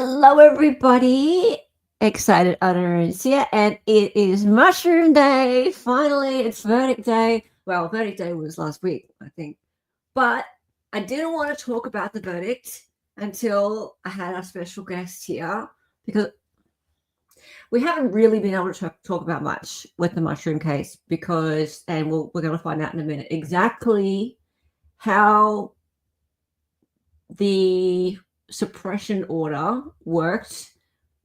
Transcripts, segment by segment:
Hello, everybody. Excited utterance here, and it is Mushroom Day. Finally, it's verdict day. Well, verdict day was last week, I think. But I didn't want to talk about the verdict until I had our special guest here because we haven't really been able to talk about much with the mushroom case because, and we're going to find out in a minute exactly how the suppression order worked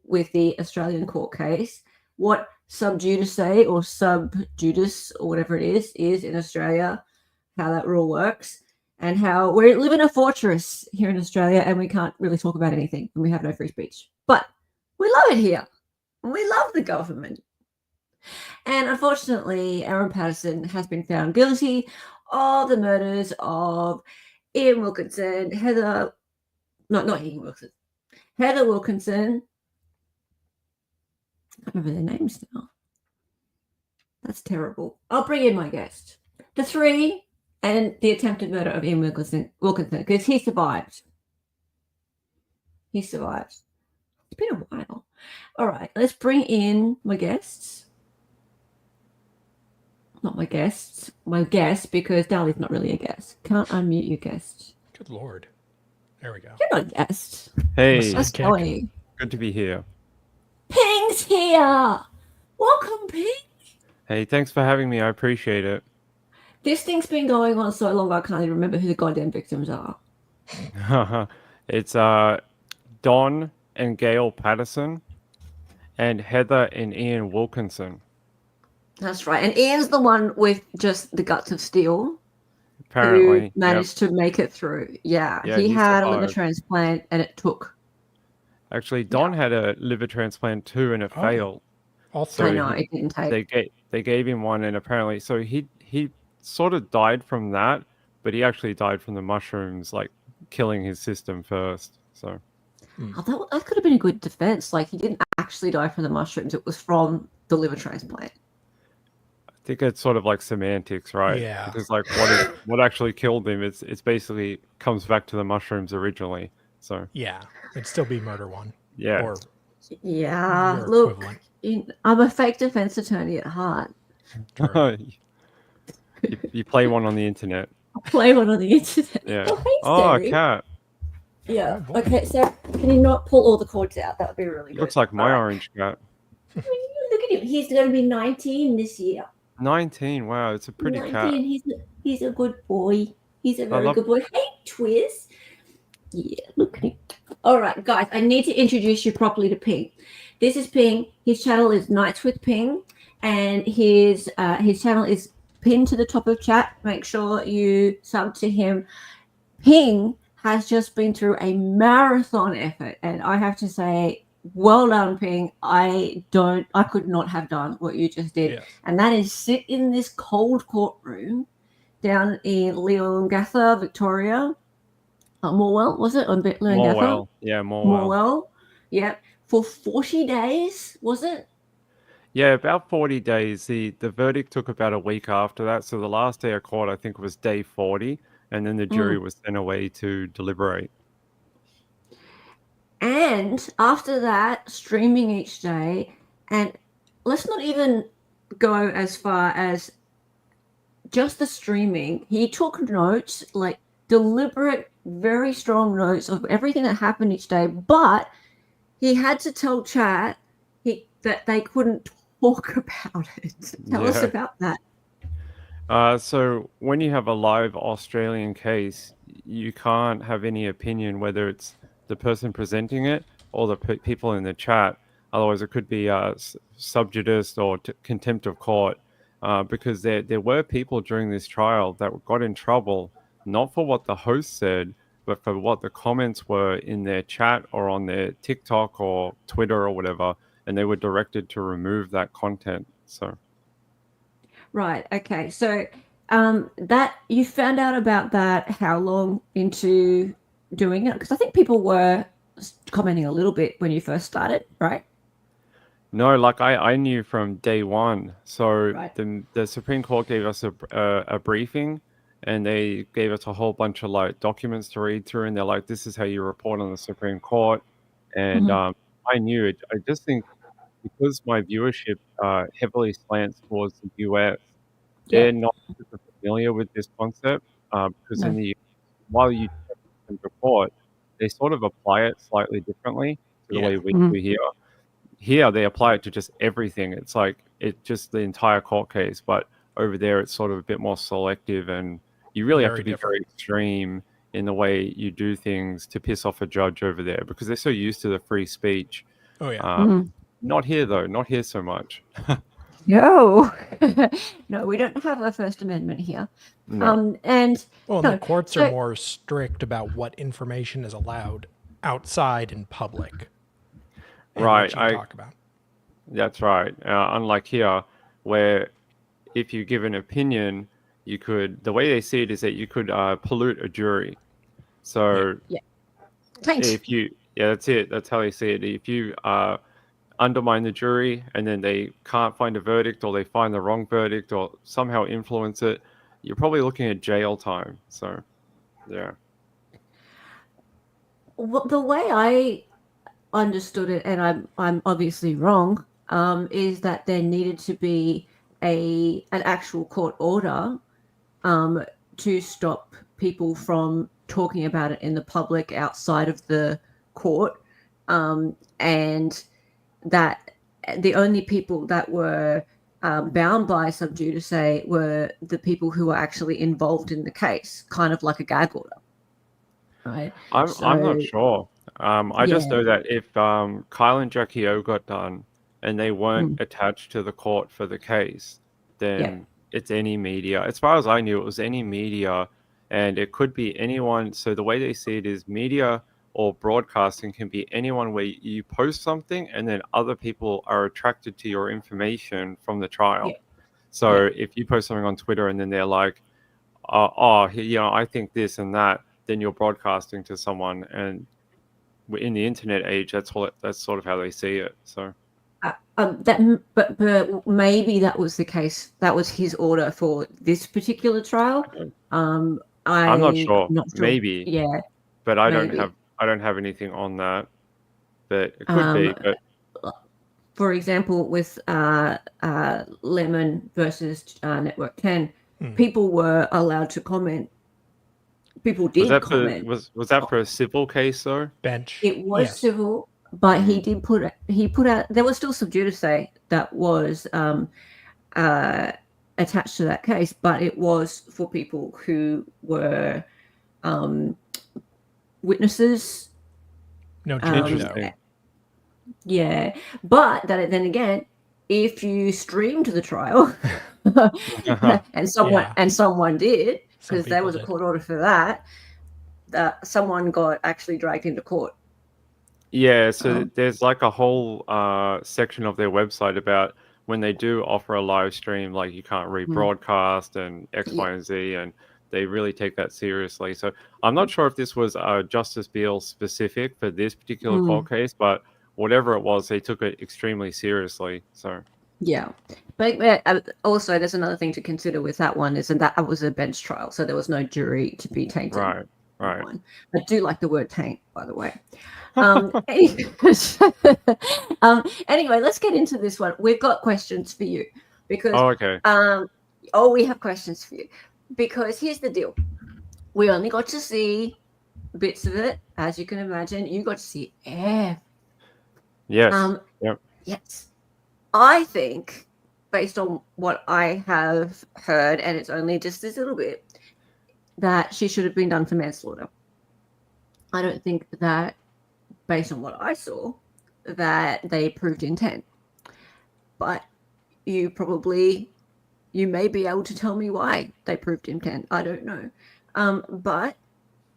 with the Australian court case, what sub judice or sub judice or whatever it is in Australia, how that rule works, and how we live in a fortress here in Australia and we can't really talk about anything and we have no free speech. But we love it here. We love the government. And unfortunately, Erin Patterson has been found guilty of the murders of Ian Wilkinson, Heather Wilkinson. Heather Wilkinson. I can't remember their names now. That's terrible. I'll bring in my guest. The three and the attempted murder of Ian Wilkinson because he survived. It's been a while. All right, let's bring in my guests. Not my guests. My guest, because Dali's not really a guest. Can't unmute your guest. Good Lord. There we go. You're not a guest. Hey, That's going. good to be here. Ping's here. Welcome, Ping. Hey, thanks for having me. I appreciate it. This thing's been going on so long I can't even remember who the goddamn victims are. It's Don and Gail Patterson and Heather and Ian Wilkinson. That's right. And Ian's the one with just the guts of steel. Apparently. Who managed to make it through. Yeah, he had a liver transplant and it took. Actually, Don had a liver transplant too and it failed. Also, no, it didn't take. They gave him one and apparently, so he sort of died from that, but he actually died from the mushrooms, like killing his system first. So that could have been a good defense. Like he didn't actually die from the mushrooms; it was from the liver transplant. I think it's sort of like semantics, right? Yeah. Because like what actually killed him? It's basically comes back to the mushrooms originally. So yeah, it'd still be murder one. Yeah. Or yeah. Look, I'm a fake defense attorney at heart. You play one on the internet. I play one on the internet. Yeah. Oh, a cat. Yeah. Okay, so can you not pull all the cords out? That would be really good. Looks like my orange cat. Look at him. He's going to be 19 this year. 19. Wow, it's a pretty 19. cat. He's a good boy. He's a very good boy. Hey, Twiz. Yeah, look at him. All right, guys, I need to introduce you properly to Ping. This is Ping. His channel is Nights with Ping, and his channel is pinned to the top of chat. Make sure you sub to him. Ping has just been through a marathon effort, and I have to say, well done, Ping. I could not have done what you just did. Yes. And that is sit in this cold courtroom down in Leongatha, Victoria. Morwell, was it? On Leongatha? Morwell. Yeah, Morwell. Morwell. Yeah. For 40 days, was it? Yeah, about 40 days. The verdict took about a week after that. So the last day of court, I think, was day 40. And then the jury was sent away to deliberate. And after that, streaming each day. And let's not even go as far as just the streaming. He took notes, like deliberate, very strong notes of everything that happened each day. But he had to tell chat that they couldn't talk about it. Tell us about that. So when you have a live Australian case, you can't have any opinion whether it's the person presenting it or the people in the chat. Otherwise, it could be sub judice or contempt of court, because there were people during this trial that got in trouble, not for what the host said, but for what the comments were in their chat or on their TikTok or Twitter or whatever, and they were directed to remove that content. So. Right. Okay. So that you found out about that how long into doing it? Because I think people were commenting a little bit when you first started, right? No, like I knew from day one. So Right. the Supreme Court gave us a briefing, and they gave us a whole bunch of like documents to read through, and they're like, "This is how you report on the Supreme Court." and Mhm. I knew it. I just think because my viewership heavily slants towards the US, Yeah. they're not super familiar with this concept because in No. the while you can report, they sort of apply it slightly differently to the way Yeah. we Mhm. do here. Here, they apply it to just everything. It's like it just the entire court case, but over there, it's sort of a bit more selective, and you really have to Very be very different. extreme in the way you do things to piss off a judge over there because they're so used to the free speech. Oh yeah. Mhm. Not here, though. Not here so much. No. No, we don't have a First Amendment here. No. And Well, and the no, courts are so more strict about what information is allowed outside in public and Right. what you talk about. That's right. Unlike here, where if you give an opinion, you could. The way they see it is that you could pollute a jury. Yeah. So yeah, taint. if you, yeah, that's it. That's how they see it. If you undermine the jury and then they can't find a verdict or they find the wrong verdict or somehow influence it, you're probably looking at jail time. So, yeah. The way I understood it, and I'm obviously wrong, is that there needed to be an actual court order to stop people from talking about it in the public outside of the court, and that the only people that were bound by sub judice were the people who were actually involved in the case, kind of like a gag order, right? I'm So not sure. I just yeah, know that if Kyle and Jackie O got done and they weren't mm, attached to the court for the case, yeah, then it's any media. As far as I knew, it was any media, and it could be anyone. So the way they see it is media or broadcasting can be anyone where you post something and then other people are attracted to your information from the yeah, trial. yeah. So if you post something on Twitter and then they're like, oh, I think this and that, then you're broadcasting to someone, and in the internet age, that's sort of how they see it. So But maybe that was the case. That was his order for this particular trial. Um, I'm not I'm sure, not sure. maybe, Yeah, but maybe. I don't have anything on that, but it could Um, be. But for example, with Lemon versus Network 10, Hmm. people were allowed to comment. People did comment. was that for a civil case though? Bench. It was Yes. civil, but Mm. he put out there was still sub judice that was uh, attached to that case, but it was for people who were witnesses. No jury, though. Interesting. Yeah, but then again, if you streamed the trial, and Yeah. someone did, Some because there people was a did. court order for that, someone got actually dragged into court. Yeah, so Um, there's like a whole section of their website about when they do offer a live stream, like you can't mm, rebroadcast and X, yeah, Y, and Z, and they really take that seriously. So I'm not sure if this was Justice Beal specific for this particular mm, court case, but whatever it was, they took it extremely seriously. So yeah. But also, there's another thing to consider with that one is that was a bench trial, so there was no jury to be tainted. right, right. One. I do like the word taint, by the way. Anyway, let's get into this one. We've got questions for you because Oh, okay. we have questions for you because here's the deal. We only got to see bits of it, as you can imagine. You got to see everything. Yes. Yep. Yes. I think, based on what I have heard, and it's only just this little bit, that she should have been done for manslaughter. I don't think that, based on what I saw, that they proved intent. But you may be able to tell me why they proved intent. I don't know. But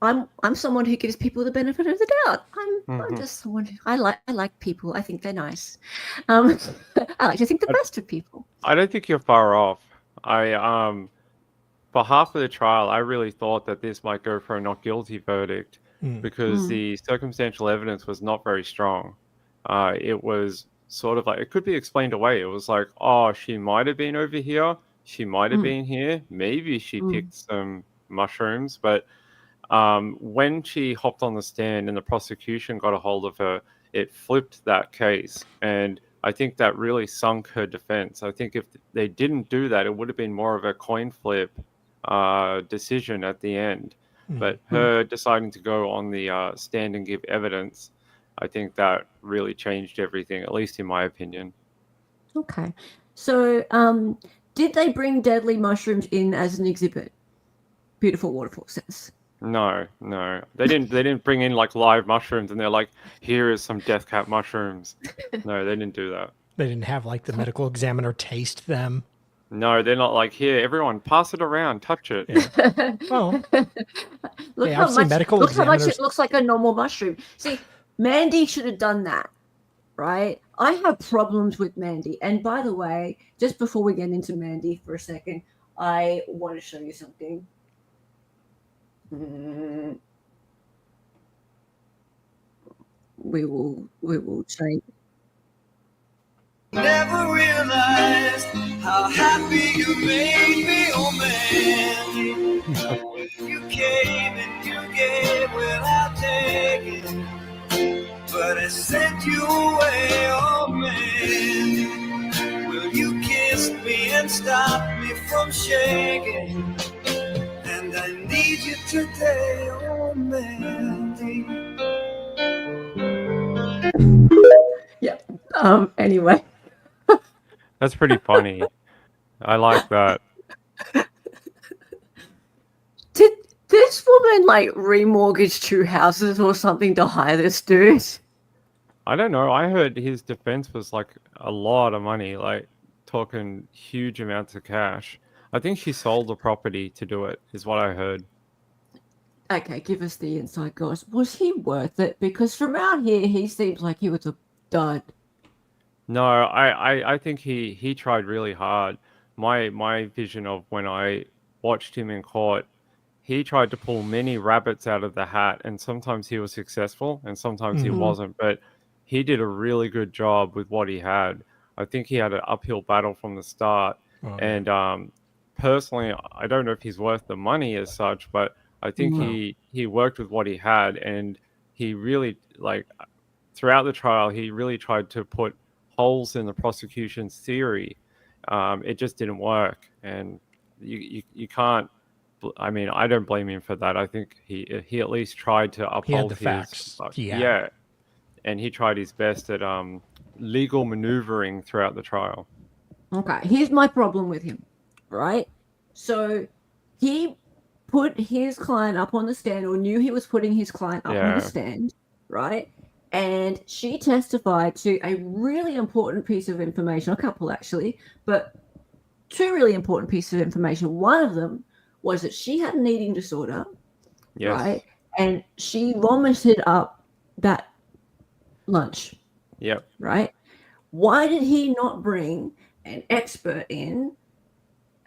I'm someone who gives people the benefit of the doubt. I'm just someone who I like people. I think they're nice. I like to think the best of people. I don't think you're far off. For half of the trial, I really thought that this might go for a not guilty verdict because the circumstantial evidence was not very strong. It was sort of like it could be explained away. It was like, oh, she might have been over here, she might have been here, maybe she picked some mushrooms, but when she hopped on the stand and the prosecution got a hold of her, it flipped that case. And I think that really sunk her defense. I think if they didn't do that, it would have been more of a coin flip decision at the end. But her deciding to go on the stand and give evidence, I think that really changed everything, at least in my opinion. Okay. So, did they bring deadly mushrooms in as an exhibit? Beautiful Waterfall says. No, they didn't bring in like live mushrooms and they're like, here is some death cap mushrooms. No, they didn't do that. They didn't have like the medical examiner taste them. No, they're not like, here, everyone, pass it around, touch it. Yeah. Well, look hey, how I've seen much. medical Look how much examiners. it looks like a normal mushroom. See, Mandy should have done that, right? I have problems with Mandy. And by the way, just before we get into Mandy for a second, I want to show you something. We will change. Never realized how happy you made me, oh man. You came and you gave without taking, but I sent you away, oh man. Well, you kissed me and stopped me from shaking, and I need you today, oh Mandy. Yeah. Anyway. That's pretty funny. I like that. Did this woman like remortgage 2 houses or something to hire this dude? I don't know. I heard his defense was like a lot of money, like talking huge amounts of cash. I think she sold the property to do it, is what I heard. Okay, give us the inside goss. Was he worth it? Because from out here, he seems like he was a dud. No, I think he tried really hard. My vision of when I watched him in court, he tried to pull many rabbits out of the hat, and sometimes he was successful and sometimes he wasn't. But he did a really good job with what he had. I think he had an uphill battle from the start. And personally, I don't know if he's worth the money as such, but I think he worked with what he had, and he really, like, throughout the trial, he really tried to put holes in the prosecution's theory. It just didn't work, and you can't. I mean, I don't blame him for that. I think he at least tried to uphold He had the his facts. yeah, and he tried his best at legal maneuvering throughout the trial. Okay, here's my problem with him, right? So he put his client up on the stand, or knew he was putting his client up on the stand, right? And she testified to a really important piece of information, a couple actually, but 2 really important pieces of information. One of them was that she had an eating disorder, right? And she vomited up that lunch. Yep. Right? Why did he not bring an expert in,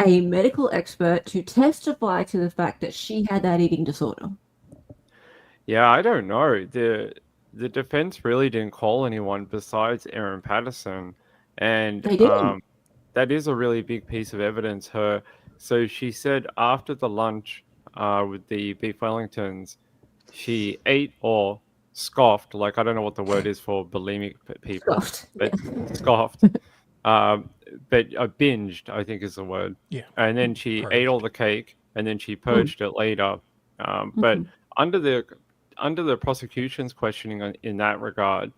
a medical expert, to testify to the fact that she had that eating disorder? Yeah, I don't know. The defense really didn't call anyone besides Erin Patterson, and They didn't. that is a really big piece of evidence. So she said after the lunch with the beef Wellingtons, she ate or scoffed, like I don't know what the word is for bulimic people, Scoffed. but scoffed. But binged, I think is the word. Yeah. And then she ate all the cake, and then she purged it later. But under the prosecution's questioning in that regard,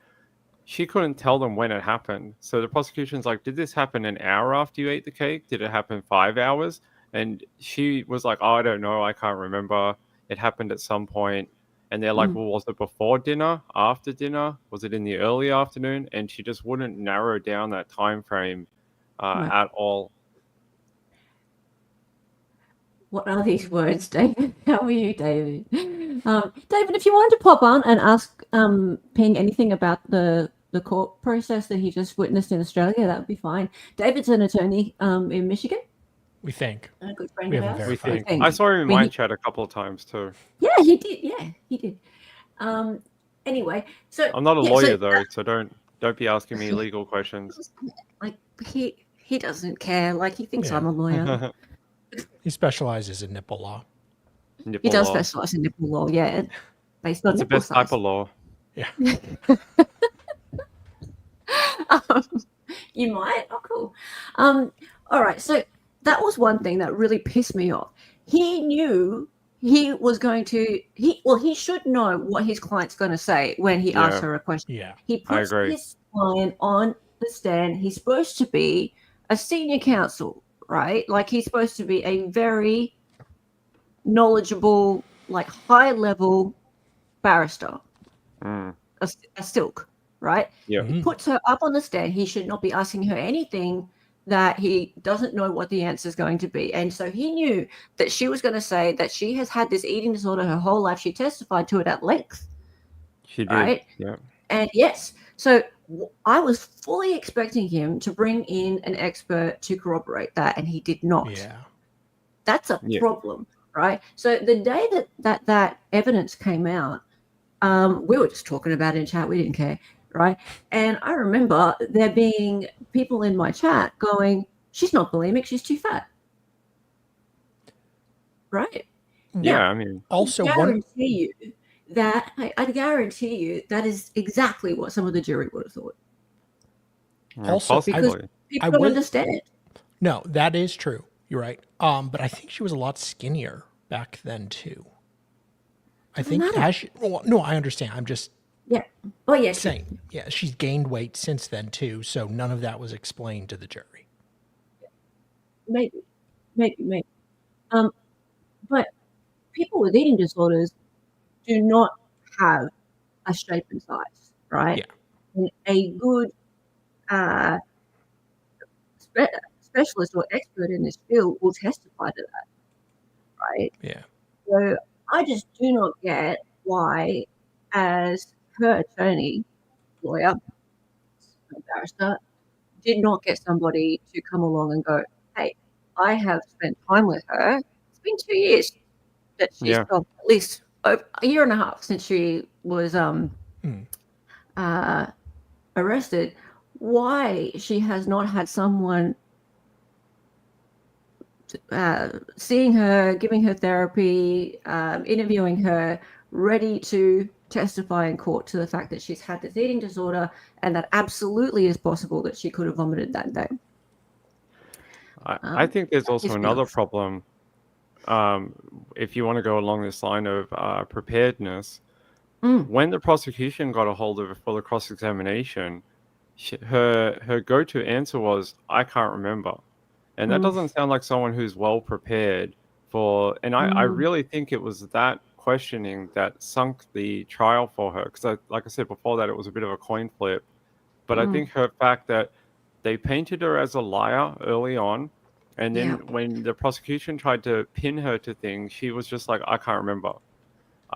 she couldn't tell them when it happened. So the prosecution's like, did this happen an hour after you ate the cake? Did it happen 5 hours? And she was like, oh, I don't know. I can't remember. It happened at some point. And they're like, well, was it before dinner, after dinner? Was it in the early afternoon? And she just wouldn't narrow down that time frame at all. What are these words, David? How are you, David? David, if you wanted to pop on and ask Ping anything about the court process that he just witnessed in Australia, that would be fine. David's an attorney in Michigan. We think. And a good friend We of haven't ours. verified. I saw him in my chat a couple of times too. Yeah, he did. Yeah, he did. Anyway, so I'm not a lawyer though, so don't be asking me legal questions. Like he doesn't care. Like he thinks I'm a lawyer. He specializes in nipple law. Nipple He does law. specialize in nipple law. Yeah, based on It's the nipple best type size. of law. Yeah. You might. Oh, cool. All right. So that was one thing that really pissed me off. He knew he was going to. He should know what his client's going to say when he asks Yeah, her a question. Yeah. He I puts agree. his client on the stand. He's supposed to be a senior counsel, right? Like he's supposed to be a very knowledgeable, like high level barrister, Mm, a silk, right? yeah, He puts her up on the stand. He should not be asking her anything that he doesn't know what the answer is going to be. And so he knew that she was going to say that she has had this eating disorder her whole life. She testified to it at length, she did. right? Yeah, And yes, so I was fully expecting him to bring in an expert to corroborate that, and he did not. Yeah. That's a Yeah. problem, right? So the day that evidence came out, we were just talking about it in chat. We didn't care, right? And I remember there being people in my chat going, "She's not bulimic. She's too fat." Right? yeah. Now, I mean, Also, I one guarantee you that is exactly what some of the jury would have thought. Also, possibly. People I don't will- understand. no, that is true. You're right. But I think she was a lot skinnier back then too. I Doesn't think matter. has she, well, no, I understand. I'm just Yeah. Oh, yeah. saying, yeah, she's gained weight since then too, so none of that was explained to the jury. Maybe. But people with eating disorders do not have a shape and size, right? Yeah. And a good specialist or expert in this field will testify to that, right? Yeah. So I just do not get why, as her attorney, lawyer, barrister, did not get somebody to come along and go, "Hey, I have spent time with her. It's been 2 years that she's Yeah. at least a year and a half since she was arrested. Why she has not had someone seeing her, giving her therapy, interviewing her, ready to testify in court to the fact that she's had this eating disorder and that absolutely is possible that she could have vomited that day." I think there's also pissed me another off. problem. If you want to go along this line of preparedness, when the prosecution got a hold of her for the cross-examination, her go-to answer was, "I can't remember," and that doesn't sound like someone who's well prepared for. And I really think it was that questioning that sunk the trial for her, because like I said before, that it was a bit of a coin flip. But I think her fact that they painted her as a liar early on, and then when the prosecution tried to pin her to things, she was just like, "I can't remember."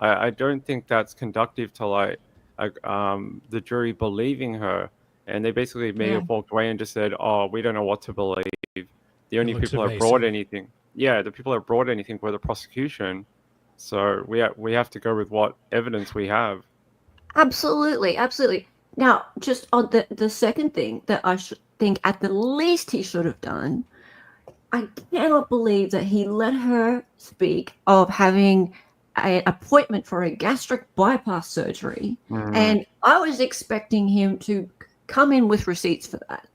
I don't think that's conductive to the jury believing her, and they basically may have walked away and just said, "Oh, we don't know what to believe." The only looks people that brought evasive. anything, the people that brought anything were the prosecution. So we have to go with what evidence we have. Absolutely. Now, just on the second thing that I think at the least he should have done, I cannot believe that he let her speak of having an appointment for a gastric bypass surgery, and I was expecting him to come in with receipts for that,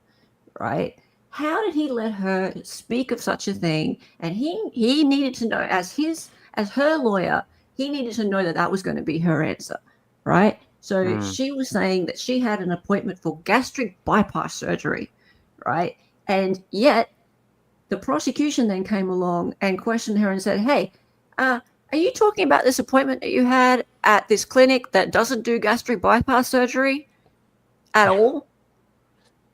right? How did he let her speak of such a thing? And he needed to know, as her lawyer, he needed to know that that was going to be her answer, right? So she was saying that she had an appointment for gastric bypass surgery, right? And yet the prosecution then came along and questioned her and said, "Hey, are you talking about this appointment that you had at this clinic that doesn't do gastric bypass surgery at all?"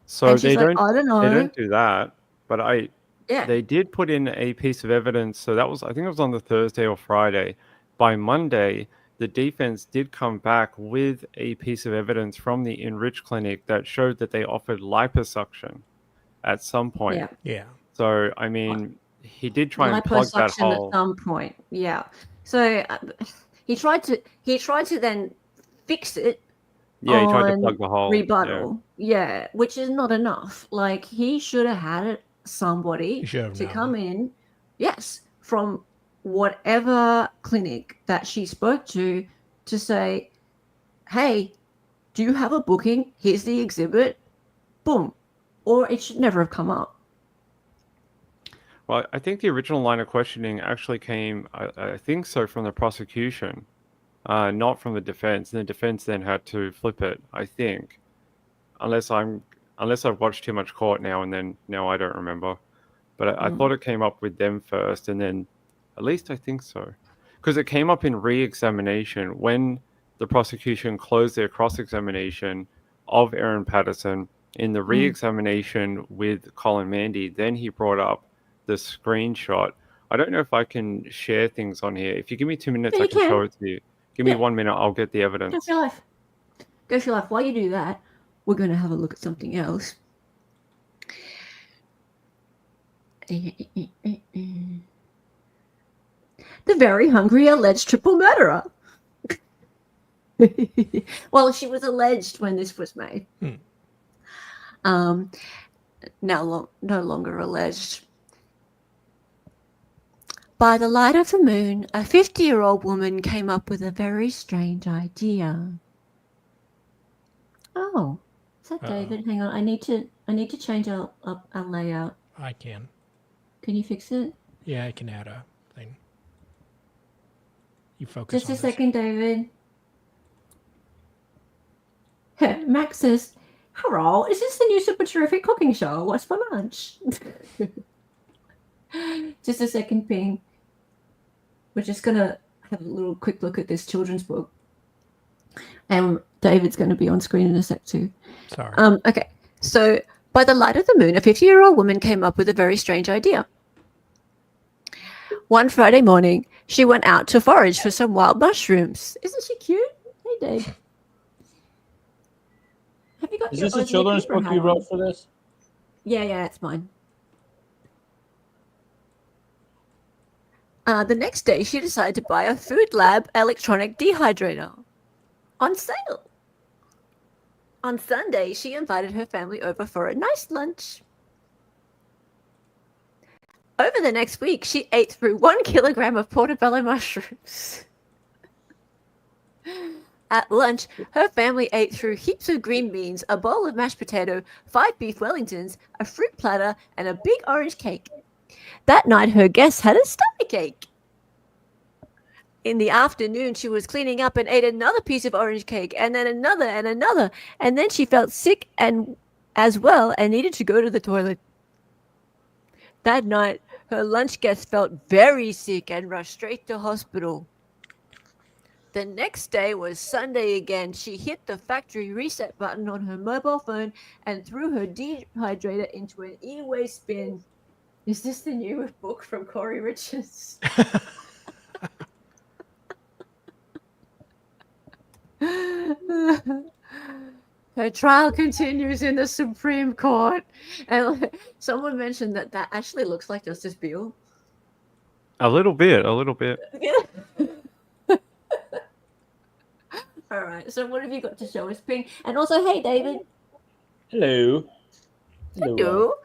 So And she's they like, don't "I don't know." they don't do that, but Yeah. they did put in a piece of evidence. So that was, I think it was on the Thursday or Friday. By Monday, the defense did come back with a piece of evidence from the Enrich clinic that showed that they offered liposuction at some point. Yeah. Yeah. So, I mean, he did try and plug that Liposuction at hole. some point. Yeah. So he tried to then fix it. Yeah, he tried to on plug the hole. rebuttal. Yeah, which is not enough. Like he should have had somebody He should have to known. come in, yes, from whatever clinic that she spoke to say, "Hey, do you have a booking? Here's the exhibit. boom. Or it should never have come up. Well, I think the original line of questioning actually came, I think so, from the prosecution, not from the defense. And the defense then had to flip it, I think, unless I've watched too much court now, and then now I don't remember. But I thought it came up with them first, and then, at least I think so, because it came up in re-examination when the prosecution closed their cross-examination of Erin Patterson. In the re-examination with Colin Mandy, then he brought up the screenshot. I don't know if I can share things on here. If you give me 2 minutes, Yeah, I you can show can. it to you. Give me 1 minute, I'll get the Go evidence. for your life. Go for your life. While you do that, we're going to have a look at something else. The very hungry alleged triple murderer. Well, she was alleged when this was made. Now no longer alleged. By the light of the moon, a 50-year-old woman came up with a very strange idea. Oh, is that David? Hang on, I need to change our layout. I can. Can you fix it? Yeah, I can add a thing. You focus Just on a this. second, David. Max says, "Hello, is this the new super terrific cooking show? What's for lunch?" Just a second, Ping. We're just gonna have a little quick look at this children's book, and David's going to be on screen in a sec too. Sorry. Okay. So, by the light of the moon, a 50-year-old woman came up with a very strange idea. One Friday morning, she went out to forage for some wild mushrooms. Isn't she cute? Hey, Dave. Have you got Is your this a Aussie children's Cooper book hat you on? wrote for this? Yeah, it's mine. The next day, she decided to buy a Food Lab electronic dehydrator on sale. On Sunday, she invited her family over for a nice lunch. Over the next week, she ate through 1 kilogram of portobello mushrooms. At lunch, her family ate through heaps of green beans, a bowl of mashed potato, 5 beef Wellingtons, a fruit platter, and a big orange cake. That night, her guests had a stomachache. In the afternoon, she was cleaning up and ate another piece of orange cake, and then another and another, and then she felt sick and as well and needed to go to the toilet. That night, her lunch guest felt very sick and rushed straight to hospital. The next day was Sunday again. She hit the factory reset button on her mobile phone and threw her dehydrator into an e-way spin. Is this the new book from Corey Richards? Her trial continues in the Supreme Court. And someone mentioned that actually looks like Justice Biel. A little bit. All right. So what have you got to show us, Ping? And also, hey, David. Hello. Hello.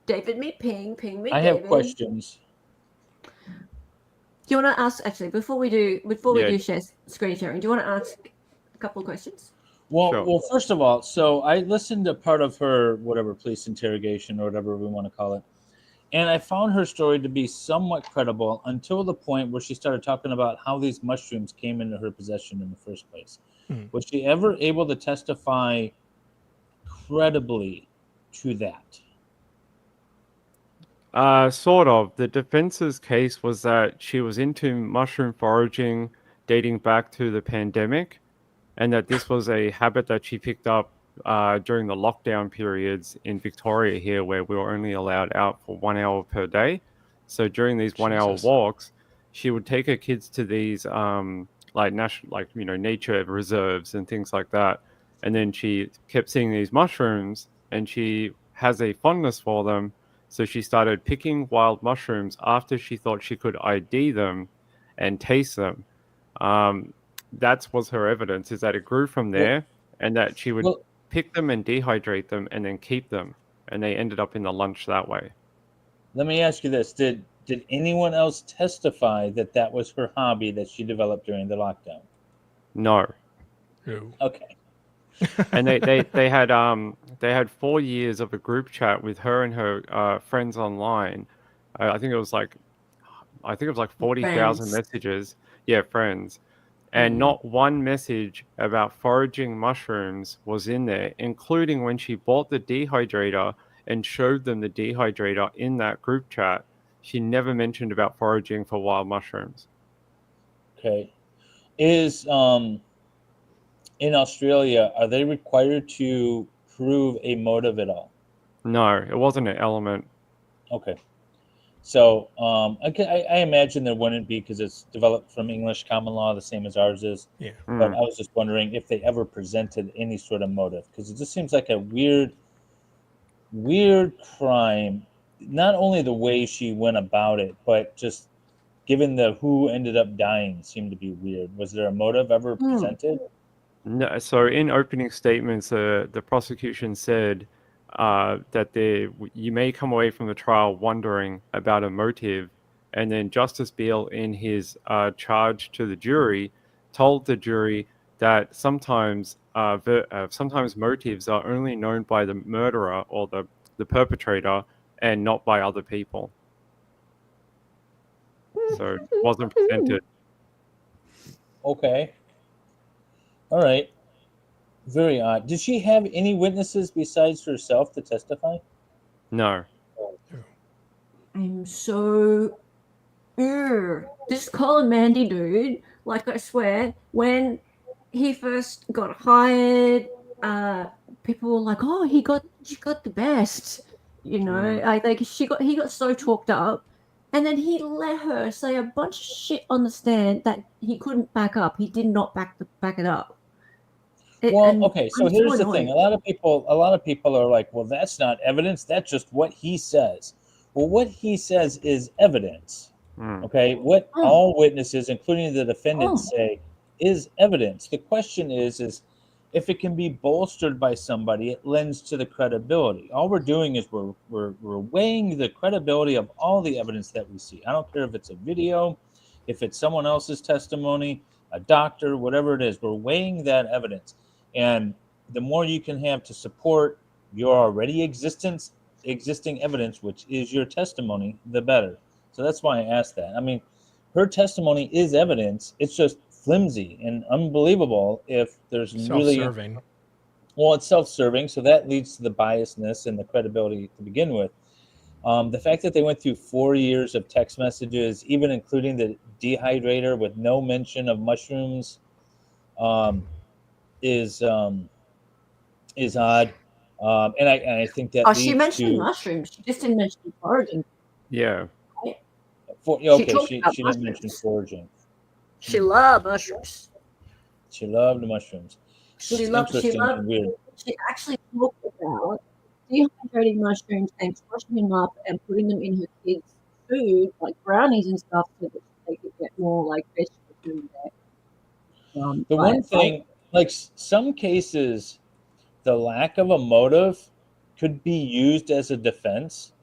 David, meet Ping. Ping, meet I David. have questions. Do you want to ask, actually, before we do share screen sharing, do you want to ask a couple of questions? Well, Sure. well, first of all, so I listened to part of her police interrogation or whatever we want to call it, and I found her story to be somewhat credible until the point where she started talking about how these mushrooms came into her possession in the first place. Was she ever able to testify credibly to that? Sort of. The defense's case was that she was into mushroom foraging dating back to the pandemic, and that this was a habit that she picked up during the lockdown periods in Victoria here, where we were only allowed out for 1 hour per day. So during these 1 hour walks, she would take her kids to these nature reserves and things like that. And then she kept seeing these mushrooms, and she has a fondness for them. So she started picking wild mushrooms after she thought she could ID them and taste them. That was her evidence, is that it grew from there, and that she would pick them and dehydrate them and then keep them. And they ended up in the lunch that way. Let me ask you this. Did anyone else testify that that was her hobby that she developed during the lockdown? No. Okay. And they had 4 years of a group chat with her and her friends online. I think it was like 40,000 Friends. messages. Yeah, friends. And not one message about foraging mushrooms was in there, including when she bought the dehydrator and showed them the dehydrator in that group chat. She never mentioned about foraging for wild mushrooms. Okay. Is in Australia, are they required to prove a motive at all? No, it wasn't an element. Okay. So I imagine there wouldn't be because it's developed from English common law, the same as ours is. Yeah. But I was just wondering if they ever presented any sort of motive, because it just seems like a weird crime. Not only the way she went about it, but just given the who ended up dying seemed to be weird. Was there a motive ever presented? No, so in opening statements, the prosecution said that you may come away from the trial wondering about a motive, and then Justice Beale, in his charge to the jury, told the jury that sometimes motives are only known by the murderer or the perpetrator, and not by other people. So it wasn't presented. Okay. All right. Very odd. Did she have any witnesses besides herself to testify? No. I'm so. This Colin Mandy dude, like I swear, when he first got hired, people were like, "Oh, she got the best," you know. He got so chalked up, and then he let her say a bunch of shit on the stand that he couldn't back up. He did not back it up. Okay, so I'm here's the annoyed. thing. A lot of people are like, well, that's not evidence. That's just what he says. Well, what he says is evidence. Okay, what all witnesses, including the defendants, say is evidence. The question is if it can be bolstered by somebody, it lends to the credibility. All we're doing is we're weighing the credibility of all the evidence that we see. I don't care if it's a video, if it's someone else's testimony, a doctor, whatever it is. We're weighing that evidence. And the more you can have to support your already existing evidence, which is your testimony, the better. So that's why I asked that. I mean, her testimony is evidence. It's just flimsy and unbelievable if there's Self-serving. Well, it's self-serving, so that leads to the biasness and the credibility to begin with. The fact that they went through 4 years of text messages, even including the dehydrator with no mention of mushrooms, is odd. And I think that leads she mentioned to mushrooms. She just didn't mention foraging. Yeah. She didn't mention foraging. She loved mushrooms. She loved the mushrooms. She loved and weird. She actually talked about dehydrating mushrooms and crushing them up and putting them in her kids' food, like brownies and stuff, so that they could get more like vegetable food there. The one thing, like some cases, the lack of a motive could be used as a defense.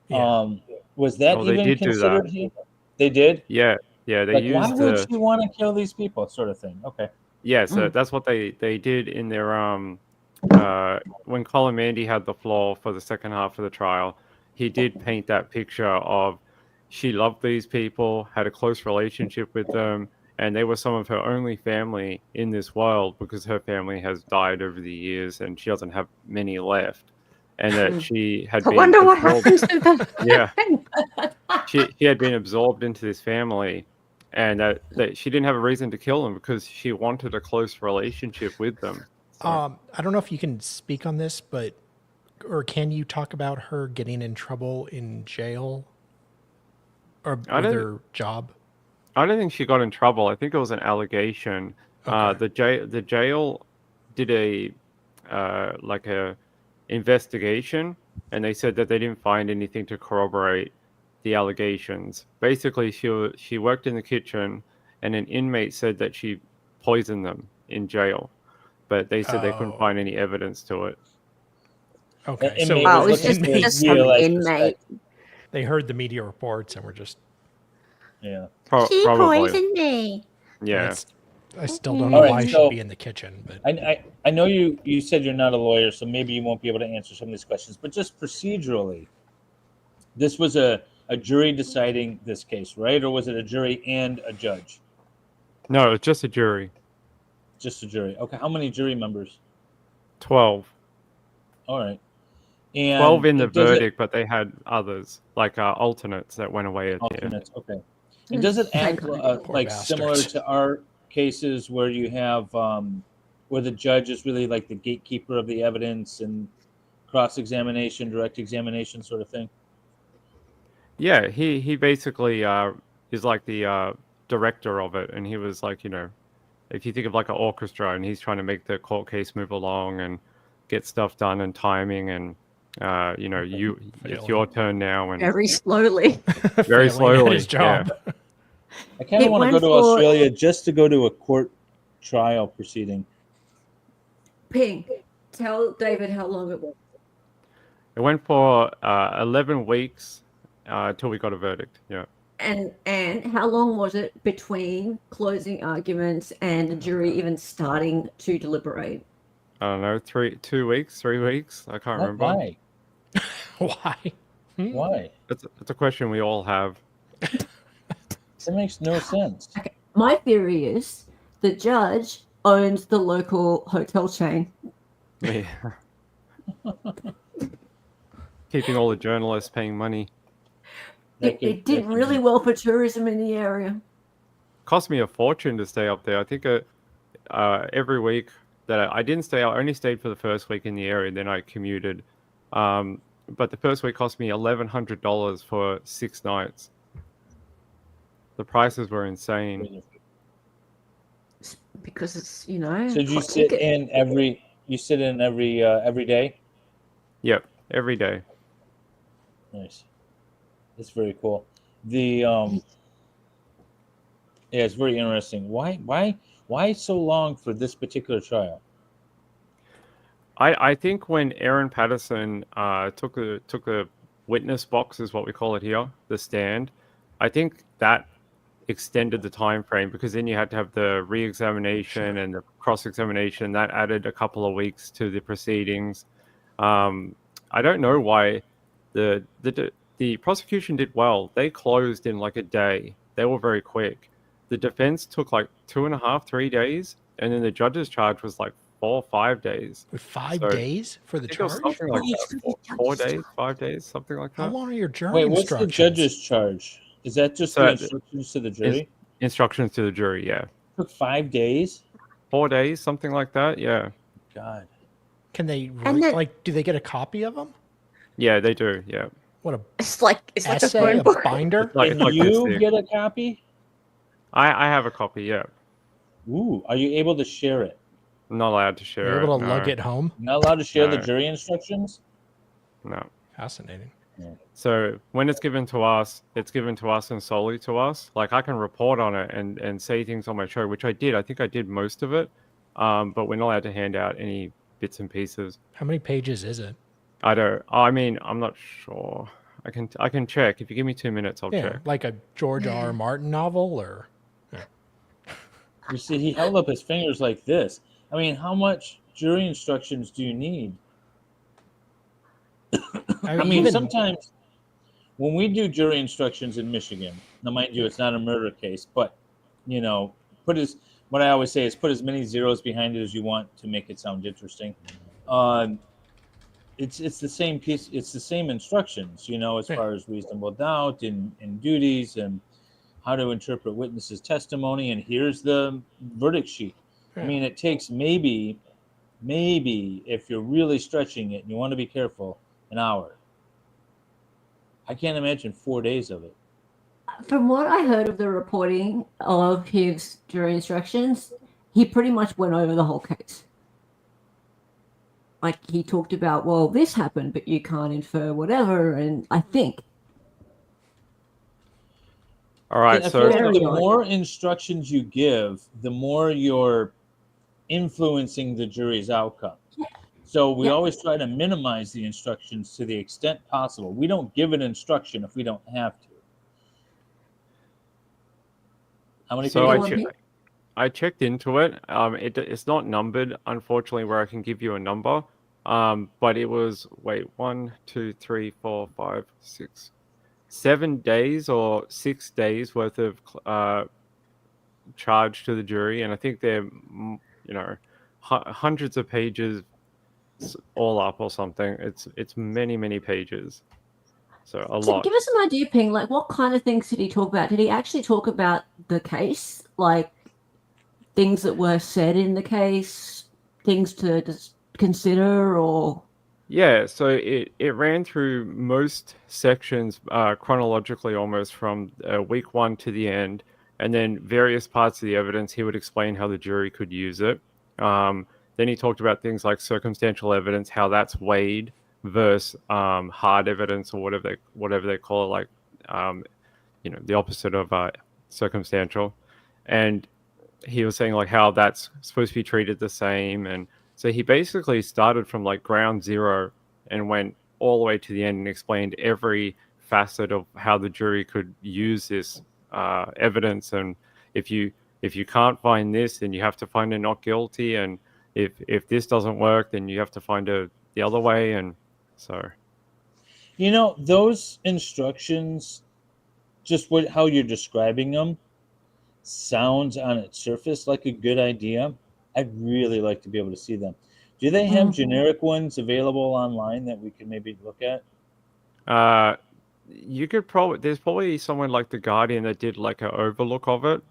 Yeah. Was that even considered here? They did? Yeah. Yeah, they used why would you want to kill these people, sort of thing. Okay. Yeah, so that's what they did in their when Colin Mandy had the floor for the second half of the trial. He did paint that picture of she loved these people, had a close relationship with them, and they were some of her only family in this world because her family has died over the years and she doesn't have many left. And that she had been wonder what happened to them. Yeah. She had been absorbed into this family, and that she didn't have a reason to kill them because she wanted a close relationship with them. So. I don't know if you can speak on this, or can you talk about her getting in trouble in jail or with her job? I don't think she got in trouble. I think it was an allegation. Okay. The jail did a investigation, and they said that they didn't find anything to corroborate the allegations. Basically, she worked in the kitchen, and an inmate said that she poisoned them in jail, but they said they couldn't find any evidence to it. Okay, so it was just some inmate. They heard the media reports and were just she probably poisoned me. Yeah. I still don't Okay. know All right, why I so- should be in the kitchen, but I know you said you're not a lawyer, so maybe you won't be able to answer some of these questions, but just procedurally, this was a jury deciding this case, right? Or was it a jury and a judge? No, it's just a jury. Just a jury. Okay, how many jury members? 12. All right. And 12 in the does it- verdict, but they had others, like alternates that went away at the end. alternates, okay. And does it Same act kind of Poor like similar bastards. to our cases where you have where the judge is really like the gatekeeper of the evidence and cross-examination, direct examination sort of thing? Yeah, he basically is like the director of it, and he was like, if you think of like an orchestra, and he's trying to make the court case move along and get stuff done and timing, and it's your turn now, and Very slowly. very failing at slowly. his job. I kind of It want to go went to for- Australia just to go to a court trial proceeding. Ping, tell David how long it was. It went for 11 weeks till we got a verdict. Yeah. And how long was it between closing arguments and the jury even starting to deliberate? I don't know, 2 weeks, 3 weeks. I can't remember. Why? Why? Why? It's a question we all have. That makes no sense. Okay. My theory is the judge owns the local hotel chain. Yeah. Keeping all the journalists paying money. It did really well for tourism in the area. Cost me a fortune to stay up there. I think every week that I didn't stay, I only stayed for the first week in the area, then I commuted. But the first week cost me $1,100 for 6 nights. The prices were insane. Because it's, So did you hot sit ticket. in every day? Yep, every day. Nice. That's very cool. The yeah, it's very interesting. Why so long for this particular trial? I think when Erin Patterson took the witness box, is what we call it here, the stand, I think that extended the time frame, because then you had to have the re-examination and the cross-examination. That added a couple of weeks to the proceedings. I don't know why the prosecution did well. They closed in like a day. They were very quick. The defense took like 2.5, 3 days, and then the judge's charge was like 4 or 5 days. With 5 So, days for the I think it was charge? something like that. 4 days, 5 days, something like How that. long are your jury Wait, what's the instructions? judge's charge? Is that just So, the instructions to the jury? Instructions to the jury, yeah. Took 5 days. 4 days, something like that, yeah. God. Can they And then- do they get a copy of them? Yeah, they do, yeah. What a It's like a essay, phone a book. binder? Like, Can it's like this you thing. get a copy? I have a copy, yeah. Ooh, are you able to share it? I'm not allowed to share You're able to it. lug No, it home? You're not allowed to share the No. jury instructions? no. Fascinating. So when it's given to us and solely to us. Like, I can report on it and say things on my show, which I did. I think I did most of it. But we're not allowed to hand out any bits and pieces. How many pages is it? I'm not sure. I can check. If you give me 2 minutes, I'll Yeah, check. like a George R. R. Martin novel, or You see, he held up his fingers like this. I mean, how much jury instructions do you need? I mean, even- sometimes when we do jury instructions in Michigan, now mind you, it's not a murder case, but what I always say is put as many zeros behind it as you want to make it sound interesting. It's the same piece. It's the same instructions, as far as reasonable doubt and duties and how to interpret witnesses' testimony. And here's the verdict sheet. I mean, it takes maybe if you're really stretching it and you want to be careful, an hour. I can't imagine 4 days of it. From what I heard of the reporting of his jury instructions, he pretty much went over the whole case. Like, he talked about, well, this happened, but you can't infer whatever, and I think. All right, I so feel like Very the odd. more instructions you give, the more you're influencing the jury's outcome. So we Yeah. always try to minimize the instructions to the extent possible. We don't give an instruction if we don't have to. How many So pages? I checked into it. It's not numbered, unfortunately, where I can give you a number. But it was 1, 2, 3, 4, 5, 6, 7 days or 6 days worth of charge to the jury, and I think they're hundreds of pages all up or something. It's many pages, so a lot. Give us an idea, Ping. Like, what kind of things did he talk about? Did he actually talk about the case, like things that were said in the case, things to consider, or? Yeah, so it ran through most sections chronologically, almost from week 1 to the end, and then various parts of the evidence. He would explain how the jury could use it. Then he talked about things like circumstantial evidence, how that's weighed versus hard evidence, or whatever they call it, like the opposite of circumstantial. And he was saying like how that's supposed to be treated the same. And so he basically started from like ground zero and went all the way to the end and explained every facet of how the jury could use this evidence. And if you can't find this, then you have to find a not guilty. And if this doesn't work, then you have to find the other way. And so, those instructions, just how you're describing them, sounds on its surface like a good idea. I'd really like to be able to see them. Do they have generic ones available online that we could maybe look at? You could there's probably someone like The Guardian that did like an overlook of it,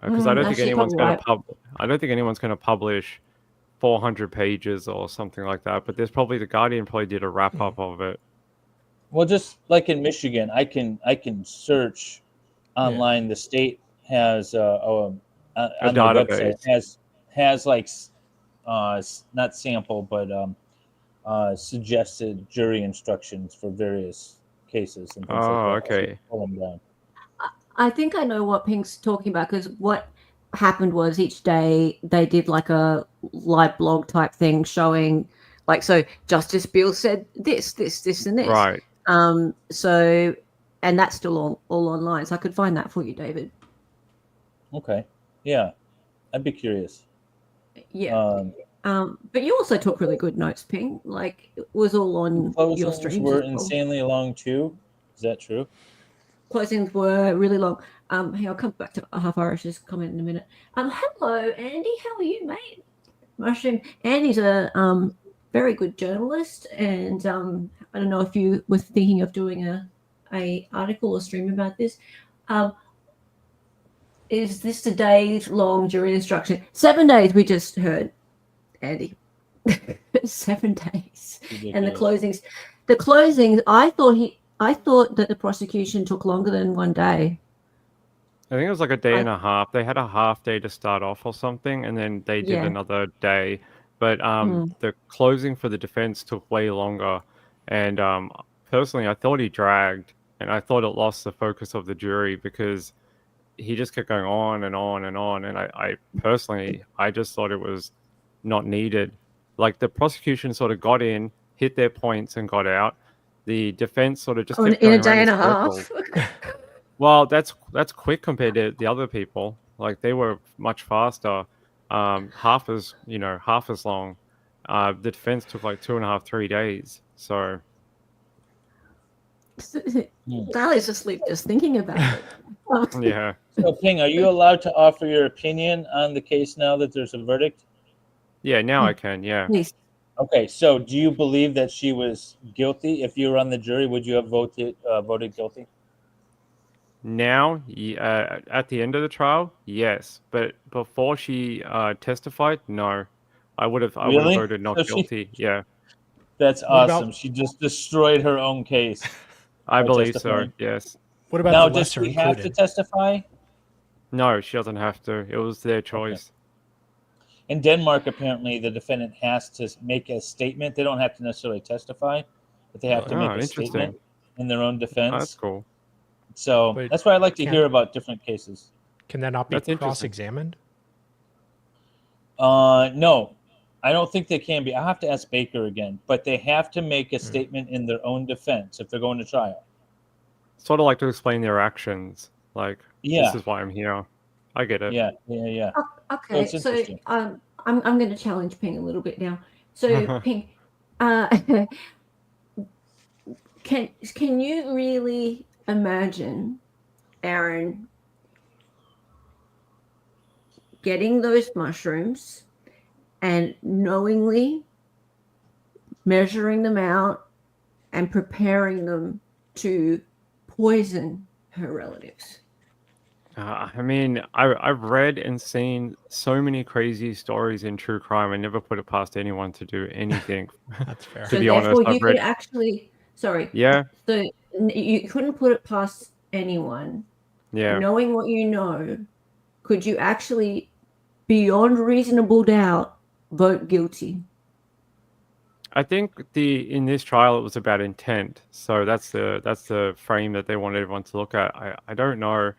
because I don't think anyone's going to publish 400 pages or something like that. But there's probably The Guardian probably did a wrap up of it. Well, just like in Michigan, I can search online. The state has on their database. website has like not sample but suggested jury instructions for various cases and things like that. Okay. So pull them down. I think I know what Pink's talking about, because what happened was each day they did like a live blog type thing showing, like, so Justice Bill said this, and this. Right. So, and that's still all online, so I could find that for you, David. Okay. Yeah, I'd be curious. Yeah. But you also took really good notes, Ping. Like, it was all on your streams. Were insanely long too. Is that true? Closings were really long. Hey, I'll come back to Half Irish's comment in a minute. Hello, Andy. How are you, mate? Mushroom. Andy's a very good journalist, and I don't know if you were thinking of doing a article or stream about this. Is this a day-long jury instruction? 7 days, we just heard, Andy. 7 days. Ridiculous. And the closings, I thought that the prosecution took longer than 1 day. I think it was like a day and a half. They had a half day to start off or something, and then they did another day. But the closing for the defense took way longer. And personally, I thought he dragged, and I thought it lost the focus of the jury, because he just kept going on and on and on. And I personally just thought it was not needed. Like, the prosecution sort of got in, hit their points, and got out. The defense sort of just kept going in a day and a circles. half. Well, that's quick compared to the other people. Like, they were much faster, half as long. The defense took like 2.5, 3 days. So Sally's asleep just thinking about it. yeah. So, Ping, are you allowed to offer your opinion on the case now that there's a verdict? Yeah, now I can. Yeah. Please. Okay, so do you believe that she was guilty? If you were on the jury, would you have voted guilty? Now, at the end of the trial, yes, but before she testified, no. I would have voted not guilty. Yeah. That's awesome. She just destroyed her own case. I believe testifying. So. Yes. What about Now, the does lesser she have included? to testify? No, she doesn't have to. It was their choice. In Denmark, apparently, the defendant has to make a statement. They don't have to necessarily testify, but they have to make a statement in their own defense. Oh, that's cool. So But that's why I like to hear about different cases. Can that not be That's interesting. cross-examined? No, I don't think they can be. I'll have to ask Baker again, but they have to make a statement in their own defense if they're going to trial. Sort of like to explain their actions. Like, Yeah. this is why I'm here. I get it. Yeah. Okay, it's so interesting. I'm going to challenge Ping a little bit now. So Ping, can you really imagine Erin getting those mushrooms and knowingly measuring them out and preparing them to poison her relatives? I mean, I've read and seen so many crazy stories in true crime. I never put it past anyone to do anything. That's fair. To So be honest, therefore, you I've could read. actually, sorry, Yeah, so you couldn't put it past anyone. yeah. Knowing what you know, could you actually, beyond reasonable doubt, vote guilty? I think in this trial it was about intent. So that's the frame that they wanted everyone to look at. I don't know.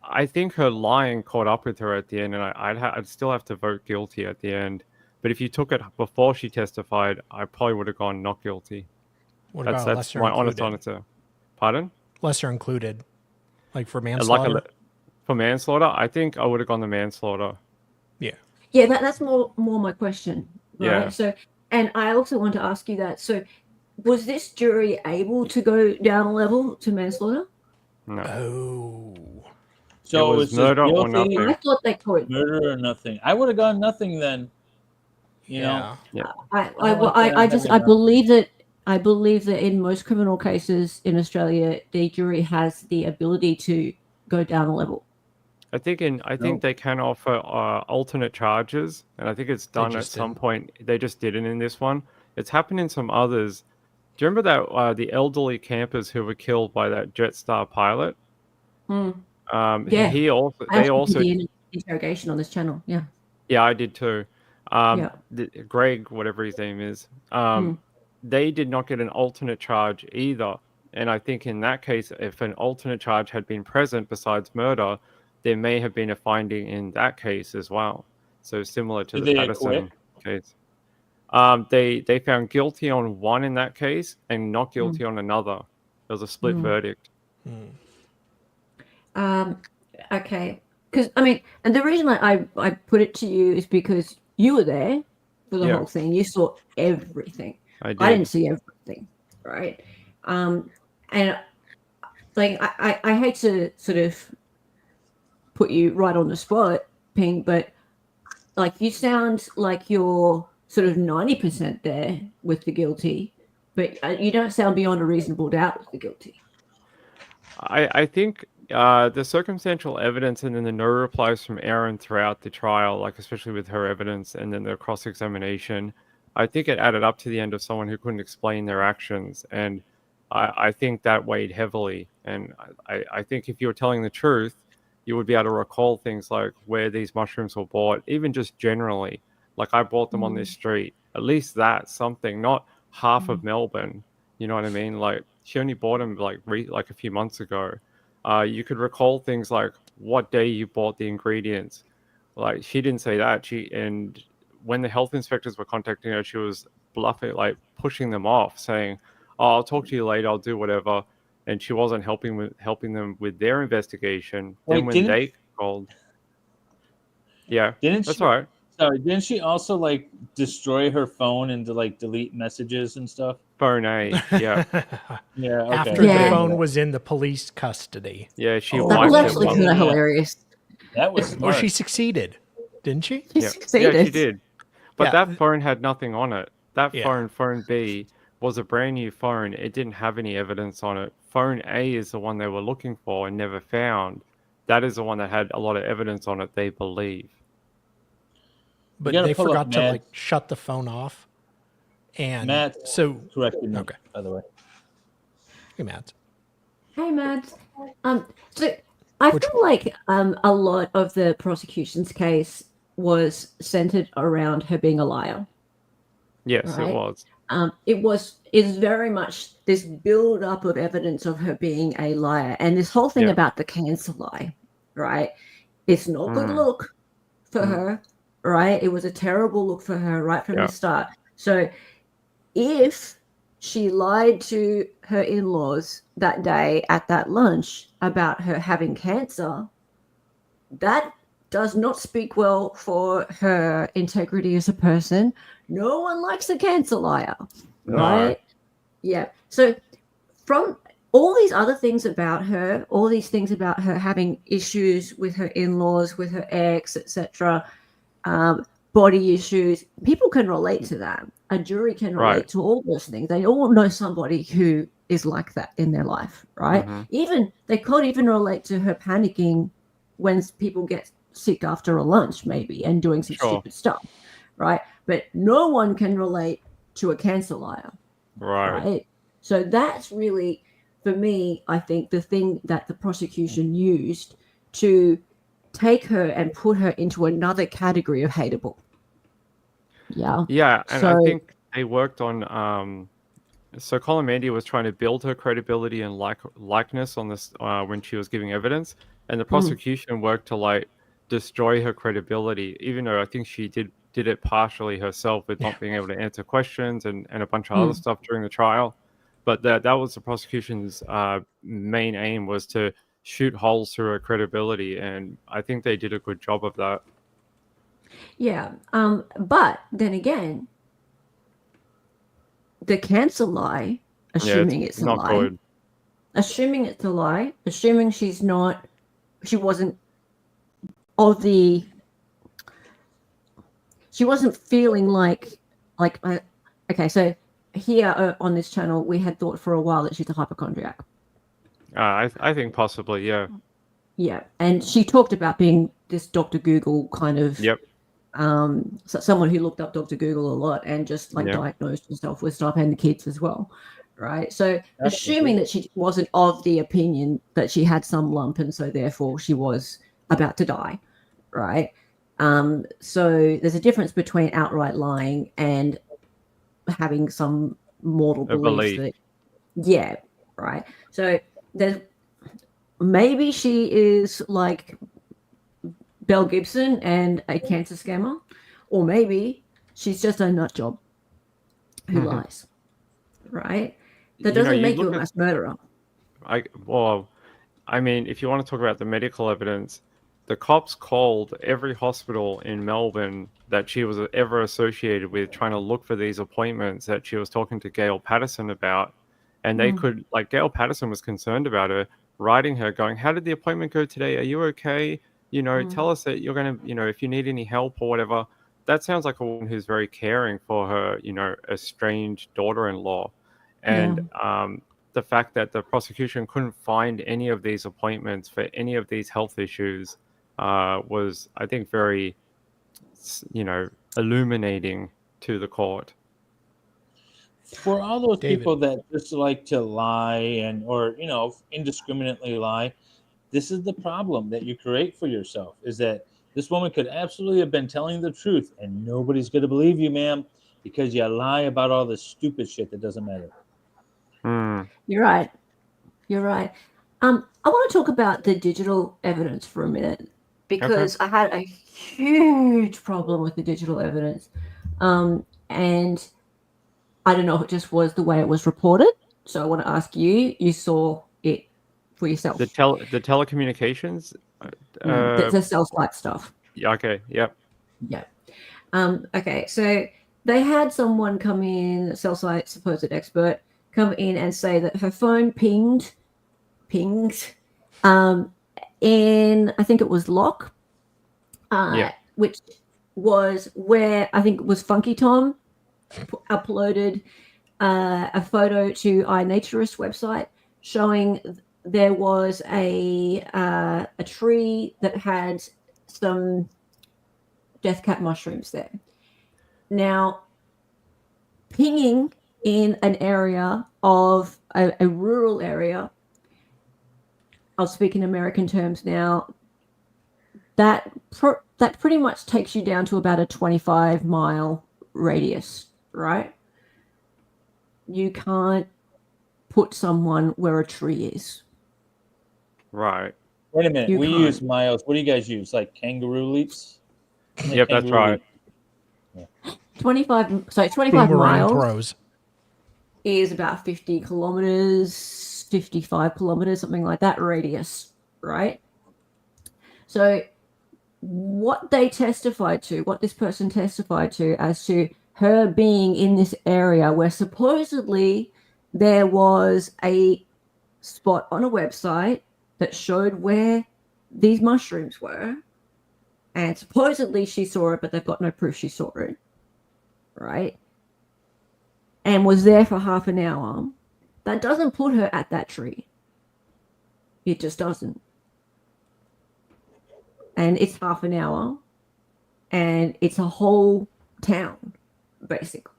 I think her lying caught up with her at the end, and I'd still have to vote guilty at the end. But if you took it before she testified, I probably would have gone not guilty. What That's about lesser my honest included? answer. Pardon? Lesser included, like for Like manslaughter. for manslaughter, I think I would have gone the manslaughter. Yeah. Yeah, that's more my question, right? Yeah. So, and I also want to ask you that. So, was this jury able to go down a level to manslaughter? No. Oh. So was it's just murder or guilty, nothing. I thought they could. murder or nothing. I would have gone nothing then. You know, Yeah. I believe that in most criminal cases in Australia, the jury has the ability to go down a level. I think they can offer alternate charges, and I think it's done at some point. They just didn't in this one. It's happened in some others. Do you remember that the elderly campers who were killed by that Jetstar pilot? Yeah, He also I they also did the interrogation on this channel. Yeah, yeah, I did too. yeah. Greg, whatever his name is, they did not get an alternate charge either. And I think in that case, if an alternate charge had been present besides murder, there may have been a finding in that case as well. So similar to Did the they Patterson case. They found guilty on one in that case and not guilty on another. There was a split verdict. Okay, because I mean, and the reason I put it to you is because you were there for the whole thing. You saw everything. I did. I didn't see everything, right? And like I hate to sort of put you right on the spot, Ping, but like you sound like you're sort of 90% there with the guilty, but you don't sound beyond a reasonable doubt with the guilty. I think the circumstantial evidence and then the no replies from Erin throughout the trial, like especially with her evidence and then the cross-examination, I think it added up to the end of someone who couldn't explain their actions. And I think that weighed heavily. And I think if you were telling the truth, you would be able to recall things like where these mushrooms were bought, even just generally. Like I bought them on this street. At least that's something, not half of Melbourne. You know what I mean? Like she only bought them like a few months ago. You could recall things like what day you bought the ingredients. Like she didn't say that. And when the health inspectors were contacting her, she was bluffing, like pushing them off, saying, "Oh, I'll talk to you later. I'll do whatever." And she wasn't helping them with their investigation. Then when they called, that's all right. Sorry, didn't she also like destroy her phone and to like delete messages and stuff? Phone A, yeah. Yeah. Okay. After the phone was in the police custody. Yeah, she that wiped was it. actually kind of hilarious. That was smart. Well, she succeeded, didn't she? She succeeded. Yeah, she did. But that phone had nothing on it. That phone B, was a brand new phone. It didn't have any evidence on it. Phone A is the one they were looking for and never found. That is the one that had a lot of evidence on it, they believe. But they forgot to like shut the phone off. And Matt, so corrected me, by the way. Hey, Matt. Hey, Matt. So I feel like a lot of the prosecution's case was centered around her being a liar. Yes, right? it was. It's very much this build up of evidence of her being a liar, and this whole thing about the cancer lie, right? It's not good look for her, right? It was a terrible look for her right from the start. So if she lied to her in-laws that day at that lunch about her having cancer, that does not speak well for her integrity as a person. No one likes a cancer liar, right? Yeah. So from all these other things about her, all these things about her having issues with her in-laws, with her ex, etc., body issues, people can relate to that. A jury can relate to all those things. They all know somebody who is like that in their life, right? Even they could even relate to her panicking when people get sick after a lunch, maybe, and doing some stupid stuff, right? But no one can relate to a cancer liar, right? So that's really, for me, I think the thing that the prosecution used to take her and put her into another category of hateable. Yeah, and I think they worked on so Colin Mandy was trying to build her credibility and likeness on this when she was giving evidence, and the prosecution worked to like destroy her credibility, even though I think she did it partially herself with not being able to answer questions and a bunch of other stuff during the trial. But that was the prosecution's main aim, was to shoot holes through her credibility, and I think they did a good job of that. Yeah, but then again, the cancer lie, assuming it's a not lie, good. assuming it's a lie, assuming she wasn't feeling like okay, so here on this channel we had thought for a while that she's a hypochondriac. I think possibly, yeah. Yeah, and she talked about being this Dr. Google kind of so someone who looked up Dr. Google a lot and just like diagnosed herself with stuff, and the kids as well, right? So assuming that she wasn't of the opinion that she had some lump and so therefore she was about to die, right? So there's a difference between outright lying and having some mortal beliefs that, right? So there's maybe she is like Belle Gibson and a cancer scammer, or maybe she's just a nut job who lies, right? That doesn't make you a mass murderer. I mean, if you want to talk about the medical evidence, the cops called every hospital in Melbourne that she was ever associated with, trying to look for these appointments that she was talking to Gail Patterson about. And they could, like, Gail Patterson was concerned about her, writing her, going, "How did the appointment go today? Are you okay? You know, tell us that you're going to, you know, if you need any help or whatever." That sounds like a woman who's very caring for her, you know, estranged daughter-in-law. And the fact that the prosecution couldn't find any of these appointments for any of these health issues was, I think, very, you know, illuminating to the court. For all those people that just like to lie or, you know, indiscriminately lie, this is the problem that you create for yourself, is that this woman could absolutely have been telling the truth and nobody's going to believe you, ma'am, because you lie about all this stupid shit that doesn't matter. You're right. I want to talk about the digital evidence for a minute, because I had a huge problem with the digital evidence. And I don't know if it just was the way it was reported. So I want to ask you, you saw it for yourself. The telecommunications? The cell site stuff. Yeah, okay, yep. Yeah. Okay, so they had someone come in, a cell site supposed expert, come in and say that her phone pinged in, I think it was Lock, which was where I think it was Funky Tom uploaded a photo to iNaturist website showing there was a tree that had some death cap mushrooms there. Now, pinging in an area of a rural area, I'll speak in American terms now, that pretty much takes you down to about a 25-mile radius, right? You can't put someone where a tree is. Right. Wait a minute. Use miles. What do you guys use? Like kangaroo leaps? Yep, that's right. Yeah. 25 Boomerang miles throws is about 50 kilometers, 55 kilometers, something like that radius, right? So what they testified to, what this person testified to as to her being in this area where supposedly there was a spot on a website that showed where these mushrooms were, and supposedly she saw it, but they've got no proof she saw it, right? And was there for half an hour. That doesn't put her at that tree. It just doesn't. And it's half an hour, and it's a whole town, basically.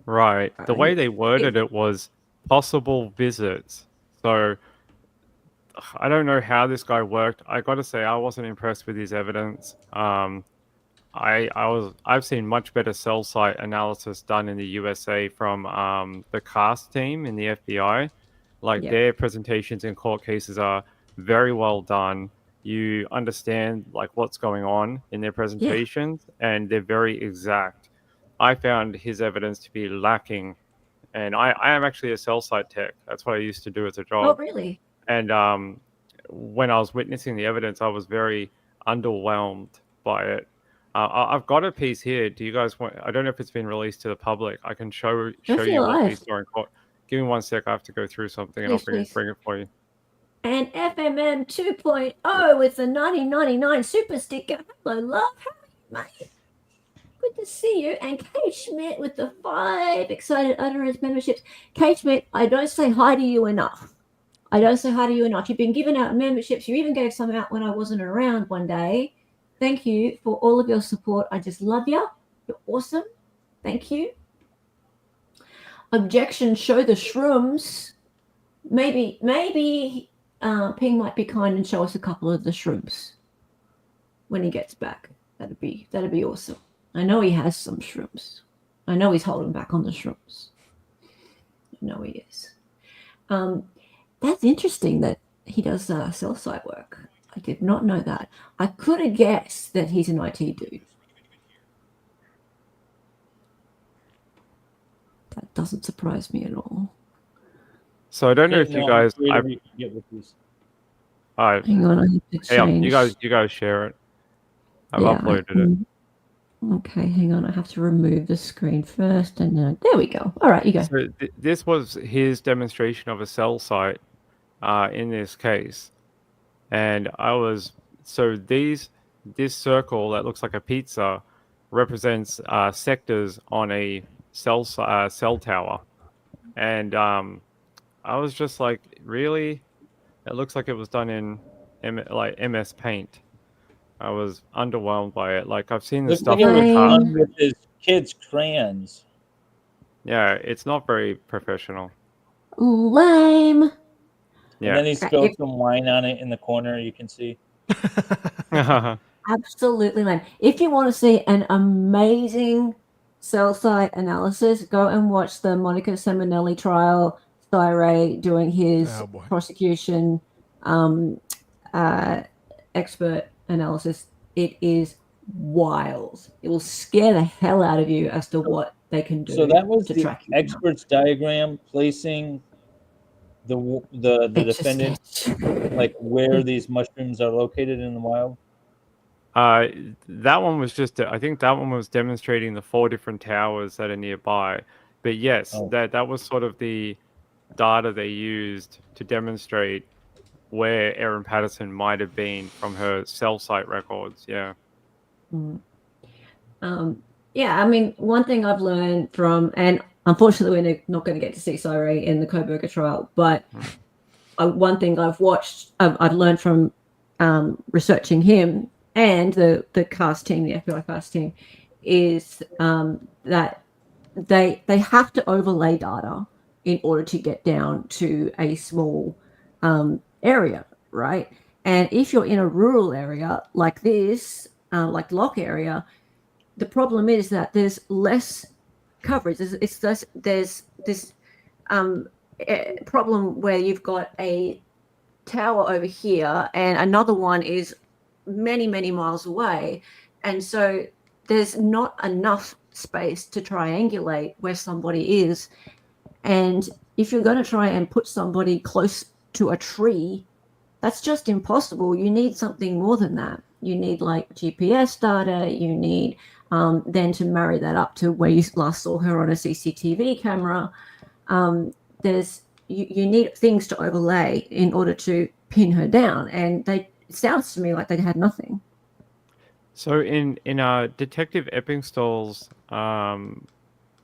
Right. The way they worded it was possible visits. So I don't know how this guy worked. I got to say, I wasn't impressed with his evidence. I've seen much better cell site analysis done in the USA from the CAST team in the FBI. Like their presentations in court cases are very well done. You understand like what's going on in their presentations, and they're very exact. I found his evidence to be lacking, and I am actually a cell site tech. That's what I used to do as a job. Oh, really? And when I was witnessing the evidence, I was very underwhelmed by it. I've got a piece here. Do you guys want? I don't know if it's been released to the public. I can show you what we saw in court. Give me 1 sec. I have to go through something, and I'll bring it for you. And FMM 2.0 with the 1999 super sticker. Hello, love. How are you, mate? Good to see you. And Kate Schmidt with the 5 excited utterance memberships. Kate Schmidt, I don't say hi to you enough. You've been giving out memberships. You even gave some out when I wasn't around one day. Thank you for all of your support. I just love you. You're awesome. Thank you. Objection, show the shrooms. Maybe Ping might be kind and show us a couple of the shrooms when he gets back. That'd be awesome. I know he has some shrooms. I know he's holding back on the shrooms. I know he is. That's interesting that he does cell site work. I did not know that. I could have guessed that he's an IT dude. That doesn't surprise me at all. So I don't know if you guys. Hang on, I have to change. You guys share it. I've uploaded it. Okay, hang on. I have to remove the screen first, and then there we go. All right, you go. So this was his demonstration of a cell site in this case, and this circle that looks like a pizza represents sectors on a cell tower, and I was just like, really? It looks like it was done in MS Paint. I was underwhelmed by it. Like I've seen this stuff with his kids' crayons. Yeah, it's not very professional. Lame. Yeah. And then he spilled some wine on it in the corner. You can see. Absolutely lame. If you want to see an amazing cell site analysis, go and watch the Monica Seminelli trial. Ray doing his prosecution expert analysis. It is wild. It will scare the hell out of you as to what they can do. So that was to the track expert's diagram placing the defendant, like where these mushrooms are located in the wild. That one was I think that one was demonstrating the 4 different towers that are nearby. But yes, that was sort of the data they used to demonstrate where Erin Patterson might have been from her cell site records. Yeah. I mean, one thing I've learned from, and unfortunately we're not going to get to see Cyril in the Koberger trial, but one thing I've learned from researching him and the CAST team, the FBI CAST team, is that they have to overlay data in order to get down to a small area, right? And if you're in a rural area like this, like Lock area, the problem is that there's less coverage. There's this problem where you've got a tower over here and another one is many, many miles away. And so there's not enough space to triangulate where somebody is. And if you're going to try and put somebody close to a tree, that's just impossible. You need something more than that. you need like GPS data, you need then to marry that up to where you last saw her on a CCTV camera. There's you need things to overlay in order to pin her down, and it sounds to me like they had nothing. So in Detective Eppingstall's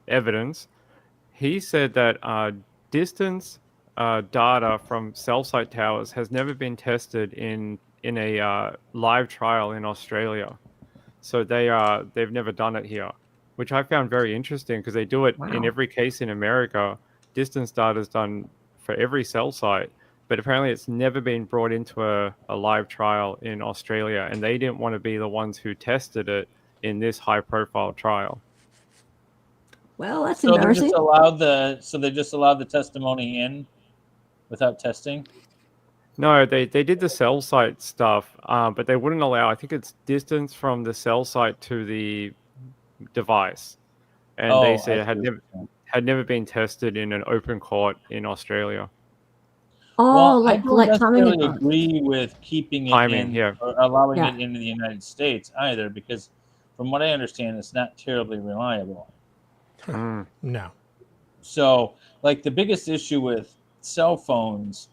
evidence, he said that distance data from cell site towers has never been tested in a live trial in Australia. So they've never done it here, which I found very interesting because they do it in Wow. every case in America. Distance data is done for every cell site, but apparently it's never been brought into a live trial in Australia, and they didn't want to be the ones who tested it in this high-profile trial. Well, that's So they embarrassing. just allowed the testimony in without testing. No, they did the cell site stuff, but they wouldn't allow. I think it's distance from the cell site to the device, and they said it had never been tested in an open court in Australia. Oh, Well, I don't timing necessarily advice. agree with keeping it Timing, in yeah. or allowing Yeah. it into the United States either, because from what I understand, it's not terribly reliable. No. So, like, the biggest issue with cell phones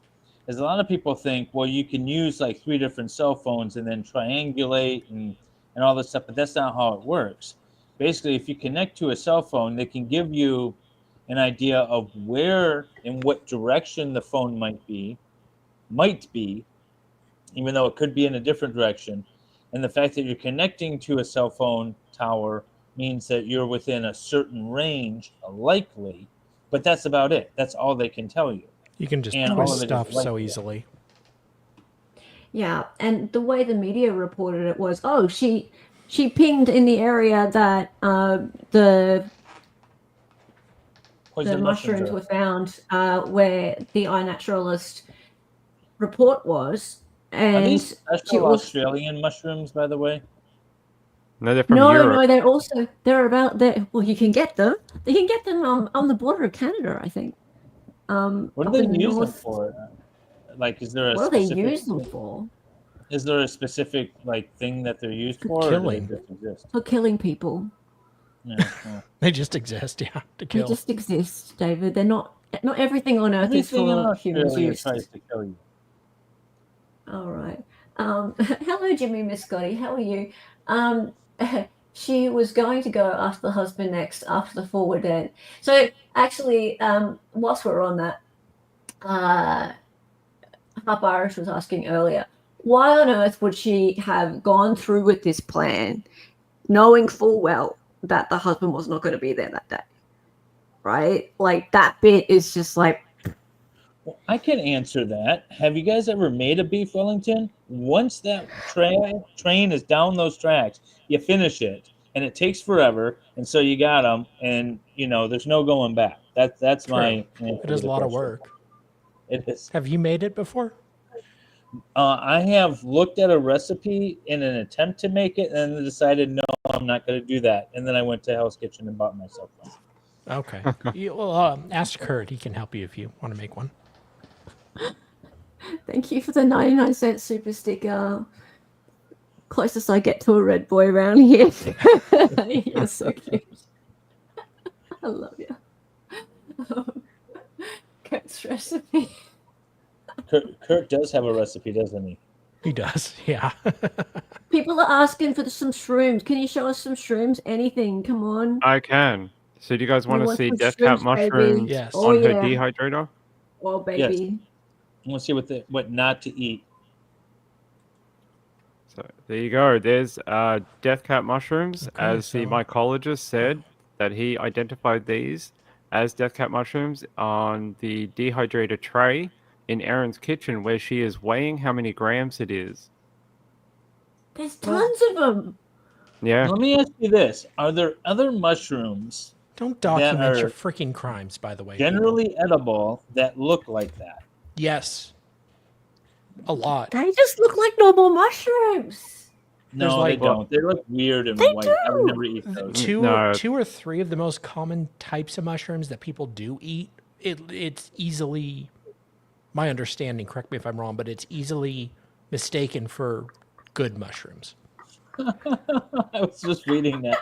is a lot of people think, well, you can use like 3 different cell phones and then triangulate and all this stuff, but that's not how it works. Basically, if you connect to a cell phone, they can give you an idea of where and what direction the phone might be, even though it could be in a different direction. And the fact that you're connecting to a cell phone tower means that you're within a certain range, likely, but that's about it. That's all they can tell you. You can just And all twist of it is stuff so likely. easily. Yeah, and the way the media reported it was, oh, she pinged in the area that the Poison mushrooms are- were found, where the iNaturalist report was, Are and these she special was Australian mushrooms, by the way? No, they're from no, Europe. they're about there. Well, you can get them. You can get them on the border of Canada, I think. What do up they in the use them north. for? Like, is there a What do they specific? use them for? Is there a specific like thing that they're used For for, killing. or do they just exist? For killing people. Yeah, well. They just exist, yeah, to They kill. just exist, David. They're not everything on Earth is Everything in for humans Australia use. tries to kill you. All right. Hello, Jimmy, Miss Scotty. How are you? She was going to go after the husband next, after the four were dead. So actually, whilst we're on that, Harp Irish was asking earlier, why on earth would she have gone through with this plan, knowing full well that the husband was not going to be there that day? Right? Like, that bit is just like, Well, I can answer that. Have you guys ever made a beef Wellington? Once that train is down those tracks, you finish it, and it takes forever. And so you got them, and there's no going back. That's True. my answer It is to a the lot of question. work. It is. Have you made it before? I have looked at a recipe in an attempt to make it, and then decided no, I'm not going to do that. And then I went to Hell's Kitchen and bought myself one. Okay. Ask Kurt. He can help you if you want to make one. thank you for the 99-cent super sticker. Closest I get to a red boy around here. You're so cute. I love you. Kurt's recipe. Kurt does have a recipe, doesn't he? He does, yeah. People are asking for some shrooms. Can you show us some shrooms? Anything? Come on. I can. So do you guys want to want see some Death Cat shrooms, baby. mushrooms Yes. Oh, on her yeah. dehydrator? Oh, baby. I want to see what not to eat. So there you go. There's Death Cat mushrooms, Okay, as the so- mycologist said that he identified these as Death Cat mushrooms on the dehydrator tray in Erin's kitchen, where she is weighing how many grams it is. There's tons of them. Yeah. Let me ask you this: are there other mushrooms Don't document are your freaking crimes, by the way. generally edible that look like that? Yes. A lot. They just look like normal mushrooms. No, like- they don't. They look weird and They white. I would do. never eat those. No. Two or three of the most common types of mushrooms that people do eat, it's easily, my understanding, correct me if I'm wrong, but it's easily mistaken for good mushrooms. I was just reading that.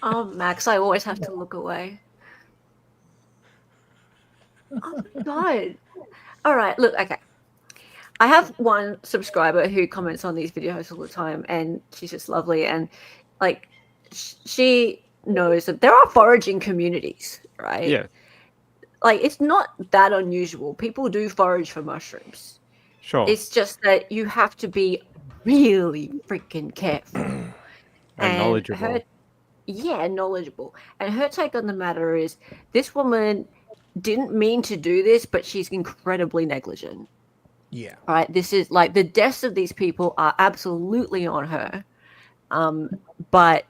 Oh, Max, I always have to look away. Oh, my God. All right, look, okay. I have one subscriber who comments on these videos all the time, and she's just lovely. And, like, she knows that there are foraging communities, right? Yeah, Like, it's not that unusual. People do forage for mushrooms. sure. It's just that you have to be really freaking careful. And knowledgeable. Knowledgeable. And her take on the matter is this woman didn't mean to do this, but she's incredibly negligent. Yeah. Right? This is like the deaths of these people are absolutely on her. But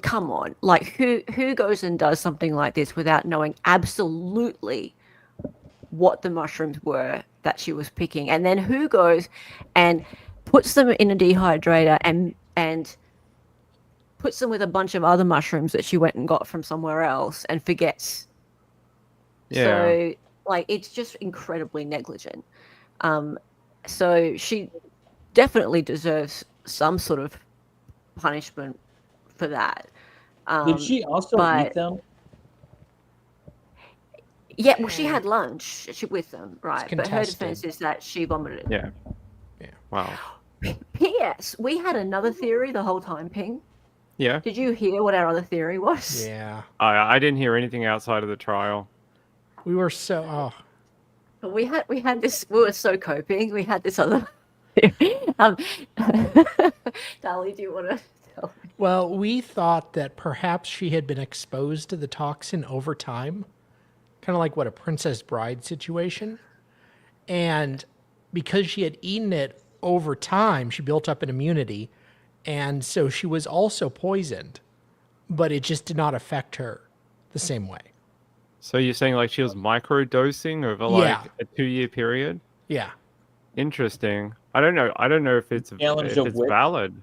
come on, like who goes and does something like this without knowing absolutely what the mushrooms were that she was picking? And then who goes and puts them in a dehydrator and puts them with a bunch of other mushrooms that she went and got from somewhere else and forgets? Yeah. So, like, it's just incredibly negligent. So she definitely deserves some sort of punishment for that. Did she also eat them? Yeah, well, she had lunch with them, right? But her contested. defense is that she vomited. Yeah. Yeah. Wow. P.S. We had another theory the whole time, Ping. Yeah. Did you hear what our other theory was? Yeah. I didn't hear anything outside of the trial. We were so We had this. We were so coping. We had this other. Dolly, do you want to tell me? well, we thought that perhaps she had been exposed to the toxin over time. Kind of like what a Princess Bride situation. And because she had eaten it over time, she built up an immunity. And so she was also poisoned, but it just did not affect her the same way. So you're saying like she was microdosing over like a 2-year period? Yeah. Interesting. I don't know if it's valid.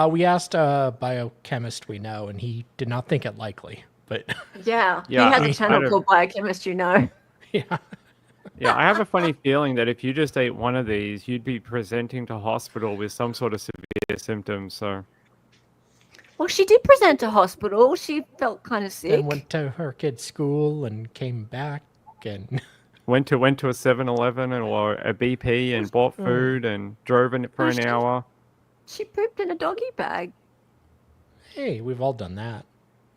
We asked a biochemist we know, and he did not think it likely. But Yeah, Yeah, he has a channel called Biochemist, you know. yeah. Yeah, I have a funny feeling that if you just ate one of these, you'd be presenting to hospital with some sort of severe symptoms. So Well, she did present to hospital. She felt kind of sick. And went to her kid's school and came back and went to a 7-Eleven or a BP and bought food and drove in it for an hour. She pooped in a doggy bag. hey, we've all done that.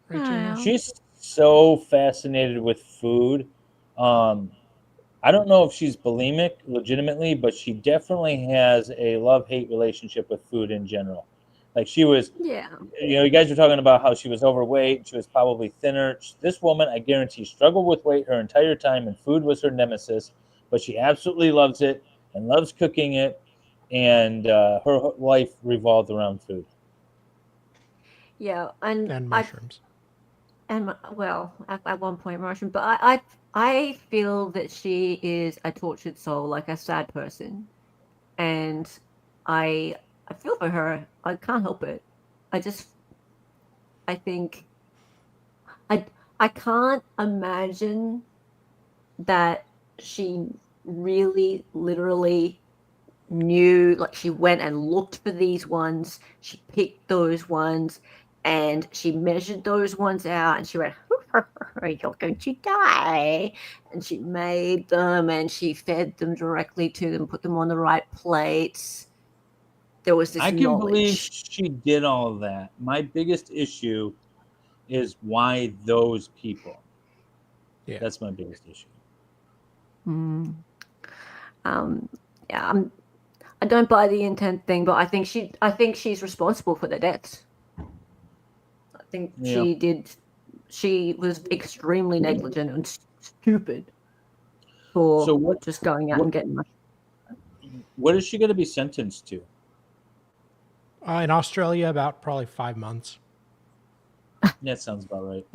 Right, I Junior? know. She's so fascinated with food. I don't know if she's bulimic legitimately, but she definitely has a love-hate relationship with food in general. Like she was, Yeah. you guys were talking about how she was overweight. She was probably thinner. This woman, I guarantee, struggled with weight her entire time, and food was her nemesis. But she absolutely loves it and loves cooking it, and her life revolved around food. Yeah, and mushrooms. Well, at one point mushroom, but I feel that she is a tortured soul, like a sad person, and I feel for her. I can't help it. I think I can't imagine that she really literally knew, like she went and looked for these ones, she picked those ones, and she measured those ones out, and she went, you're going to die. And she made them, and she fed them directly to them, put them on the right plates. There was this I can knowledge. believe she did all of that. My biggest issue is why those people. Yeah. That's my biggest issue. Yeah, I don't buy the intent thing, but I think she's responsible for their deaths. I think she was extremely negligent and stupid for just going out and getting money. What is she going to be sentenced to? In Australia, about probably 5 months. That sounds about right.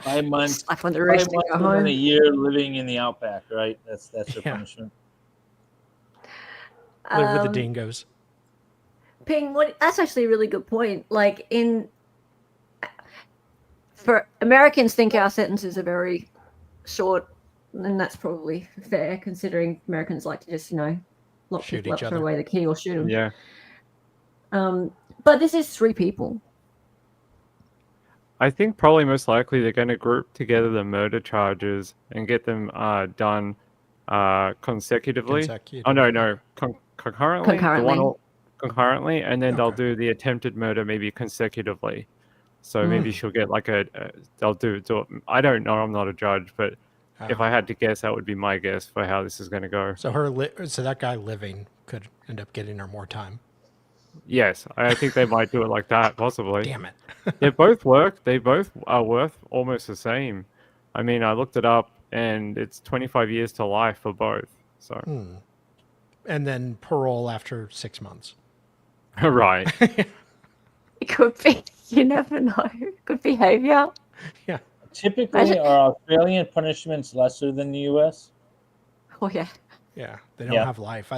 5 months. Slap on the wrist and go and home. then a year living in the outback, right? That's her punishment. Live with the dingoes. Ping, that's actually a really good point. Like for Americans think our sentences are very short, And that's probably fair, considering Americans like to just, lock Shoot people up, each throw other. away the key, or shoot them. Yeah. But this is 3 people. I think probably most likely they're going to group together the murder charges and get them done consecutively. Oh, no. Concurrently? The one Concurrently. concurrently, and then they'll Okay. do the attempted murder maybe consecutively. So maybe she'll get like they'll do it. I don't know. I'm not a judge, but if I had to guess, that would be my guess for how this is going to go. So so that guy living could end up getting her more time. Yes, I think they might do it like that, possibly. Damn it. They both work. They both are worth almost the same. I mean, I looked it up, and it's 25 years to life for both. So, And then parole after 6 months. right. It could be. You never know. Good behavior. Yeah. Typically, are Australian punishments lesser than the U.S.? Oh, yeah. Yeah. They don't have life.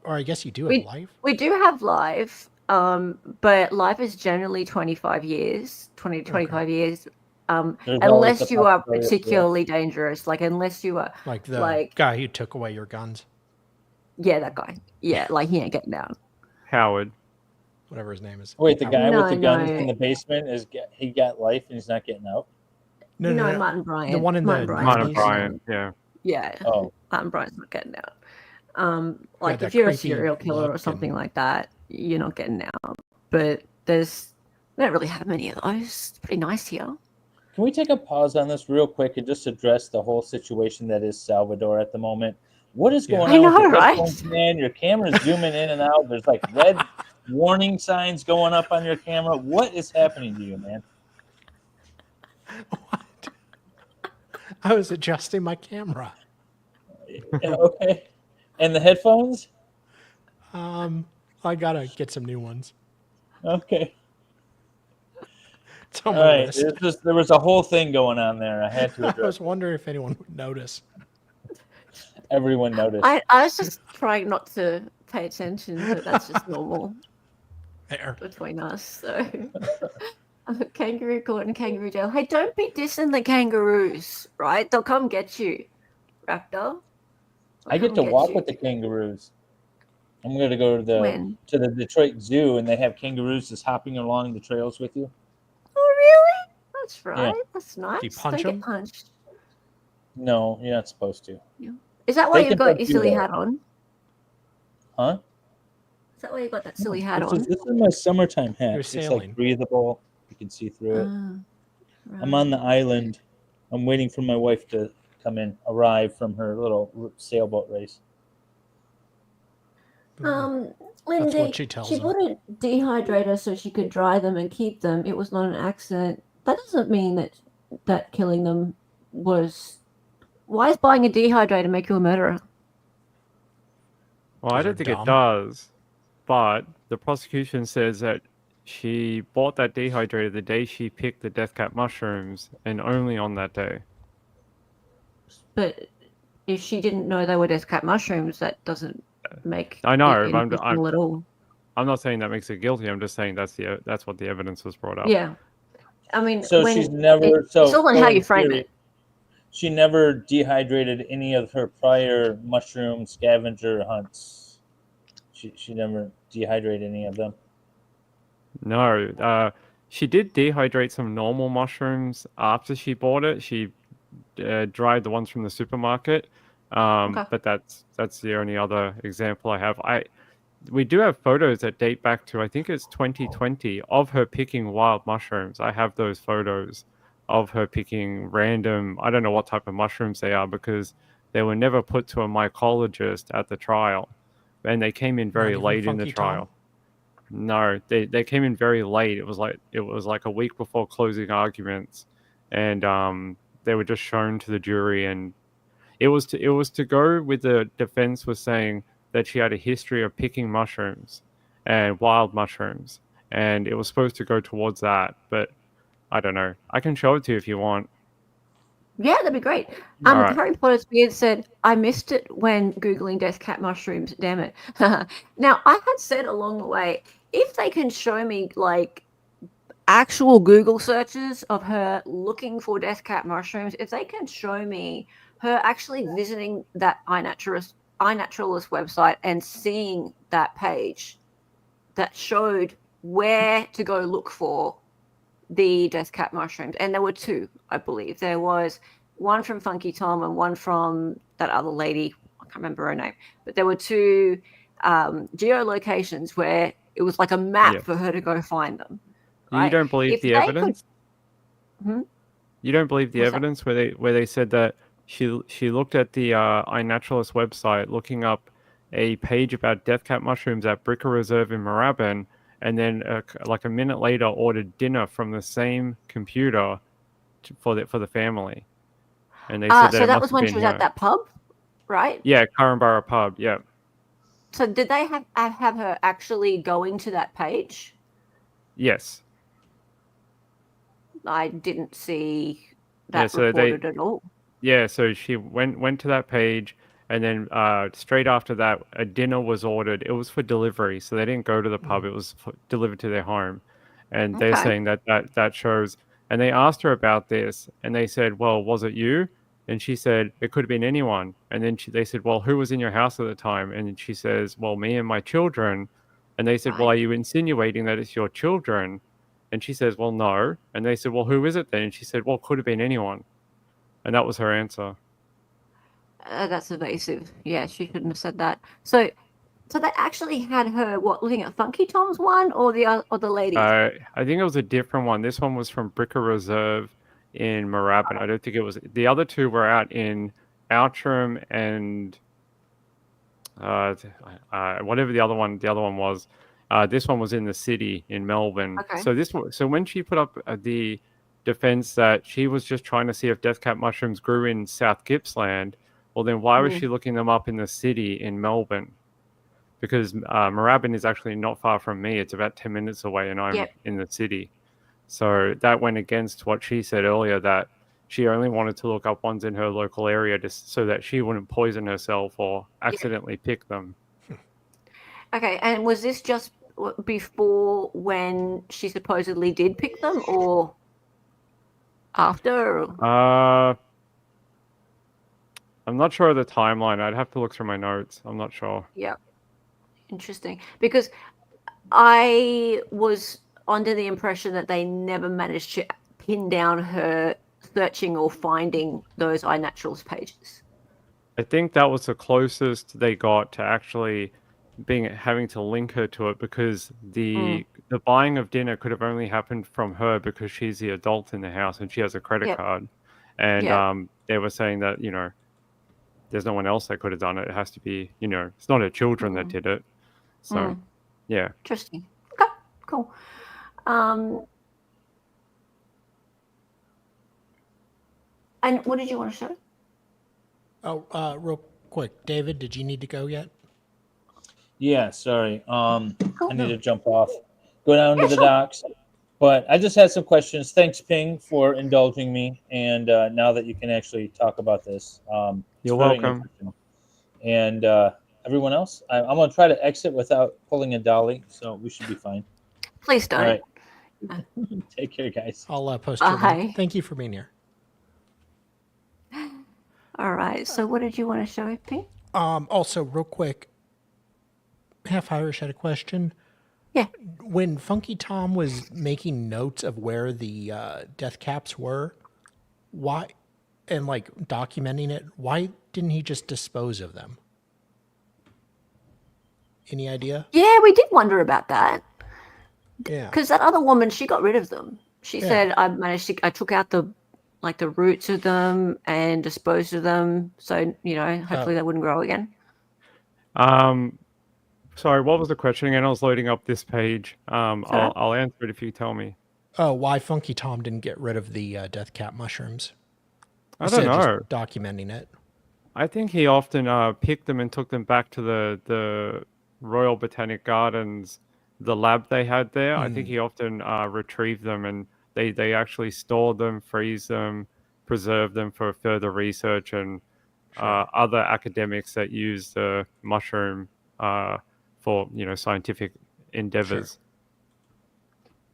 I guess you do have life. We do have life, but life is generally 25 years, 20 to 25 years, unless you are particularly dangerous. Like, unless you are... Like the guy who took away your guns. Yeah, that guy. Yeah, like, he ain't getting down. Howard. Whatever his name is. Wait, the guy with the guns No. in the basement, he got life and he's not getting out? No, Martin Bryant. The one in Martin the... Martin Bryant, yeah. Yeah. Oh. Martin Bryant's not getting out. Like, that if you're a creepy serial killer or look something and- like that, you're not getting out. But we don't really have many of those. It's pretty nice here. Can we take a pause on this real quick and just address the whole situation that is Salvador at the moment? What is going on with the headphones, man? Your camera's zooming in and out. There's like red warning signs going up on your camera. What is happening to you, man? What? I was adjusting my camera. Okay. And the headphones? I gotta get some new ones. Okay. It's on All my right. list. There was a whole thing going on there. I had to I address. was wondering if anyone would notice. Everyone noticed. I was just trying not to pay attention, but that's just normal There. between us. So, kangaroo court and kangaroo jail. Hey, don't be dissing the kangaroos, right? They'll come get you, Raptor. I get to walk with the kangaroos. I'm going to go to the Detroit Zoo, and they have kangaroos just hopping along the trails with you. Oh, really? That's right. Yeah. That's nice. Do you punch don't them? get punched. No, you're not supposed to. Is that why They you've can got punch your you, silly though. hat on? Huh? Is that why you got that silly hat on? This is my summertime hat. You're It's sailing. like breathable. You can see through it. Right. I'm on the island. I'm waiting for my wife to arrive from her little sailboat race. Lindy, what she tells she them. bought a dehydrator so she could dry them and keep them. It was not an accident. That doesn't mean that killing them was... Why is buying a dehydrator make you a murderer? Well, I They're don't think dumb. it does, but the prosecution says that she bought that dehydrator the day she picked the death cap mushrooms, and only on that day. But if she didn't know they were death cap mushrooms, that doesn't make I know, it intentional at all. I'm not saying that makes it guilty. I'm just saying that's what the evidence was brought up. Yeah. I mean, So she's never. it's all on how you in frame theory, it. She never dehydrated any of her prior mushroom scavenger hunts. She never dehydrated any of them. No, she did dehydrate some normal mushrooms after she bought it. She dried the ones from the supermarket, but that's the only other example I have. We do have photos that date back to, I think it's 2020, of her picking wild mushrooms. I have those photos of her picking random, I don't know what type of mushrooms they are, because they were never put to a mycologist at the trial, and they came in very late in the trial. No, they came in very late. It was like a week before closing arguments, and they were just shown to the jury, and it was to go with the defense was saying that she had a history of picking mushrooms and wild mushrooms, and it was supposed to go towards that, but I don't know. I can show it to you if you want. Yeah, that'd be great. All right. Harry Potter's beard said, I missed it when Googling death cat mushrooms. Damn it. Now, I had said along the way, if they can show me like actual Google searches of her looking for death cat mushrooms, if they can show me her actually visiting that iNaturalist website and seeing that page that showed where to go look for the death cap mushrooms. And there were two, I believe. There was one from Funky Tom and one from that other lady. I can't remember her name. But there were two geolocations where it was like a map for her to go find them. Right? You don't believe the evidence? You don't believe the evidence where they said that she looked at the iNaturalist website looking up a page about death cap mushrooms at Bricker Reserve in Moorabbin, and then like a minute later ordered dinner from the same computer for the family. And they said that so that was when she was at that pub, right? Yeah, Currumborough pub. Yeah. So did they have her actually going to that page? Yes. I didn't see that reported at all. Yeah, so she went to that page, and then straight after that, a dinner was ordered. It was for delivery, so they didn't go to the pub. It was delivered to their home, and they're saying that shows. And they asked her about this, and they said, "Well, was it you?" And she said, "It could have been anyone." And then they said, "Well, who was in your house at the time?" And she says, "Well, me and my children." And they said, "Well, are you insinuating that it's your children?" And she says, "Well, no." And they said, "Well, who is it then?" And she said, "Well, it could have been anyone." And that was her answer. That's evasive. Yeah, she shouldn't have said that. So they actually had her looking at Funky Tom's one or the lady? I think it was a different one. This one was from Bricker Reserve in Moorabbin. I don't think it was. The other two were out in Outram and whatever the other one was. This one was in the city in Melbourne. Okay. So when she put up the defense that she was just trying to see if death cap mushrooms grew in South Gippsland, well then why was she looking them up in the city in Melbourne? Because Moorabbin is actually not far from me. It's about 10 minutes away, and I'm in the city. So that went against what she said earlier, that she only wanted to look up ones in her local area just so that she wouldn't poison herself or accidentally pick them. Okay, and was this just before when she supposedly did pick them, or after? I'm not sure of the timeline. I'd have to look through my notes. I'm not sure. Yeah. Interesting. Because I was under the impression that they never managed to pin down her searching or finding those iNaturalist pages. I think that was the closest they got to actually having to link her to it, because the buying of dinner could have only happened from her because she's the adult in the house and she has a credit card. And they were saying that, there's no one else that could have done it. It has to be, it's not her children that did it. So, yeah. Interesting. Okay, cool. And what did you want to show? Oh, real quick, David, did you need to go yet? Yeah, sorry. I need to jump off, go down to the docks. But I just had some questions. Thanks, Ping, for indulging me. And now that you can actually talk about this, you're welcome. And everyone else, I'm going to try to exit without pulling a dolly, so we should be fine. Please don't. All right. Take care, guys. I'll post your link. Thank you for being here. All right. So what did you want to show, Ping? Also, real quick, Half Irish had a question. Yeah. When Funky Tom was making notes of where the death caps were, why, and like documenting it, why didn't he just dispose of them? Any idea? Yeah, we did wonder about that. Yeah. Because that other woman, she got rid of them. She said, I took out the roots of them and disposed of them. So, hopefully they wouldn't grow again. Sorry, what was the question again? I was loading up this page. I'll answer it if you tell me. Oh, why Funky Tom didn't get rid of the death cap mushrooms? I don't know. Just documenting it. I think he often picked them and took them back to the Royal Botanic Gardens, the lab they had there. I think he often retrieved them, and they actually stored them, freeze them, preserve them for further research, and other academics that use the mushroom for scientific endeavors.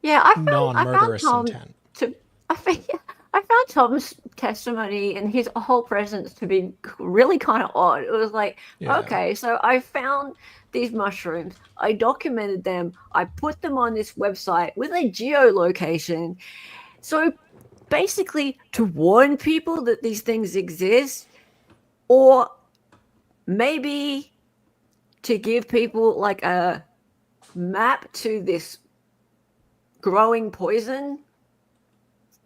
Yeah, I non-murderous found Tom intent. I found Tom's testimony and his whole presence to be really kind of odd. It was like, Yeah. okay, so I found these mushrooms, I documented them, I put them on this website with a geolocation. So basically, to warn people that these things exist, or maybe to give people like a map to this growing poison.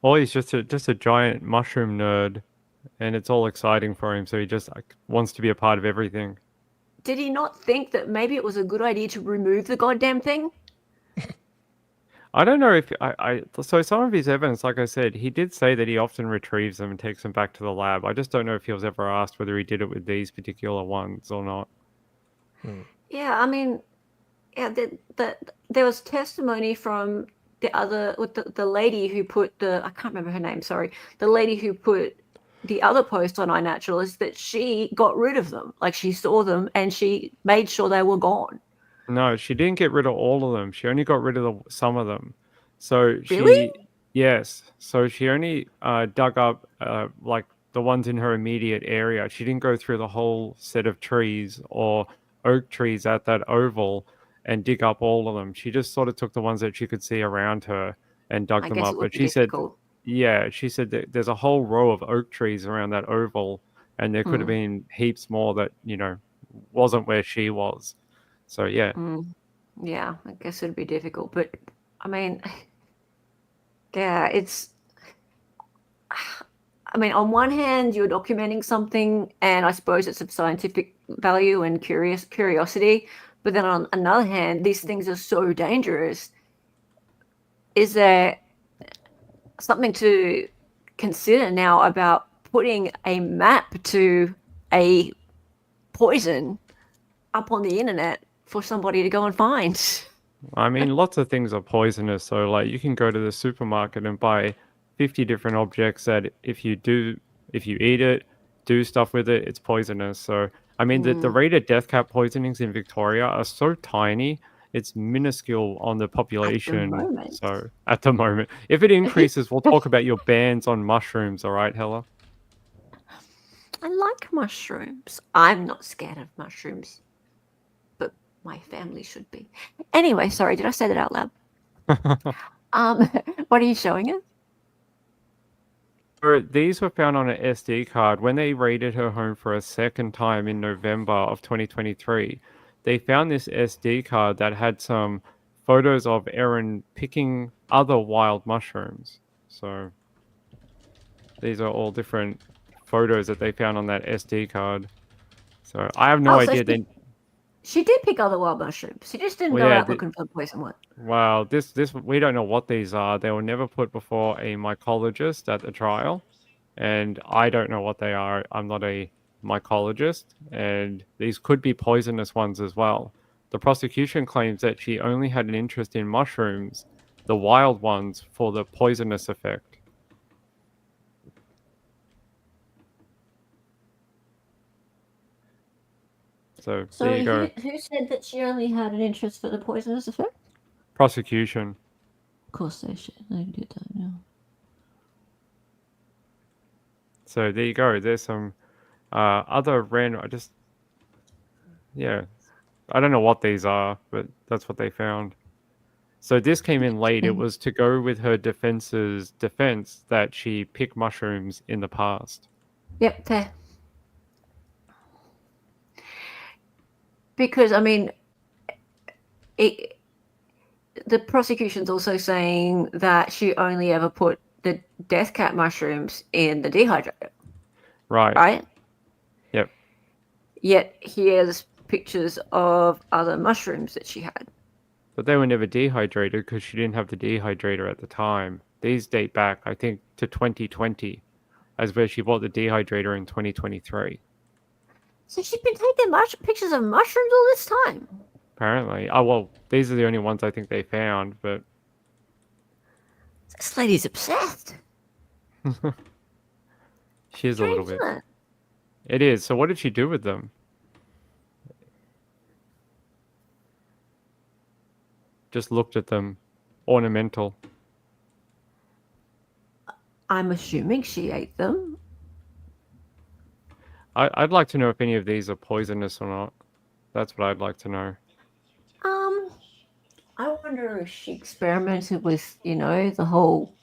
Or he's just a giant mushroom nerd, and it's all exciting for him. So he just like, wants to be a part of everything. Did he not think that maybe it was a good idea to remove the goddamn thing? I don't know if so some of his evidence, like I said, he did say that he often retrieves them and takes them back to the lab. I just don't know if he was ever asked whether he did it with these particular ones or not. Yeah, I mean, yeah, there was testimony from the lady who put I can't remember her name, sorry, the lady who put the other post on iNaturalist, that she got rid of them. Like, she saw them and she made sure they were gone. No, she didn't get rid of all of them. She only got rid of some of them. So Really? yes. So she only dug up like the ones in her immediate area. She didn't go through the whole set of trees or oak trees at that oval and dig up all of them. She just sort of took the ones that she could see around her and dug I them guess up. it would But be she said, difficult. yeah, she said that there's a whole row of oak trees around that oval, and there could have been heaps more that, wasn't where she was. So yeah. Yeah, I guess it'd be difficult. But, I mean, yeah, I mean, on one hand, you're documenting something, and I suppose it's of scientific value and curiosity. But then on another hand, these things are so dangerous. Is there something to consider now about putting a map to a poison up on the internet for somebody to go and find? I mean, lots of things are poisonous. So, like, you can go to the supermarket and buy 50 different objects that if you eat it, do stuff with it, it's poisonous. So, I mean, the rate of death cap poisonings in Victoria are so tiny, it's minuscule on the population. moment. So, at the moment, if it increases, we'll talk about your bans on mushrooms, all right, Hella? I like mushrooms. I'm not scared of mushrooms, but my family should be. Anyway, sorry, did I say that out loud? What are you showing us? So these were found on an SD card. When they raided her home for a second time in November of 2023, they found this SD card that had some photos of Erin picking other wild mushrooms. So these are all different photos that they found on that SD card. So I have no idea. She did pick other wild mushrooms. She just didn't go out looking for the poison one. Wow, this we don't know what these are. They were never put before a mycologist at the trial, and I don't know what they are. I'm not a mycologist, and these could be poisonous ones as well. The prosecution claims that she only had an interest in mushrooms, the wild ones, for the poisonous effect. So there you go. Who said that she only had an interest for the poisonous effect? Prosecution. Of course they should. They did that now. So there you go. There's some other random. I don't know what these are, but that's what they found. So this came in late. It was to go with her defense's defense that she picked mushrooms in the past. Yep, fair. Because, I mean, the prosecution's also saying that she only ever put the death cap mushrooms in the dehydrator. Right. Right? Yep. Yet here's pictures of other mushrooms that she had. But they were never dehydrated because she didn't have the dehydrator at the time. These date back, I think, to 2020, as where she bought the dehydrator in 2023. So she's been taking pictures of mushrooms all this time. Apparently. Oh, well, these are the only ones I think they found, but... This lady's obsessed. She is a little bit. It is. So what did she do with them? Just looked at them. Ornamental. I'm assuming she ate them. I'd like to know if any of these are poisonous or not. That's what I'd like to know. I wonder if she experimented with, the whole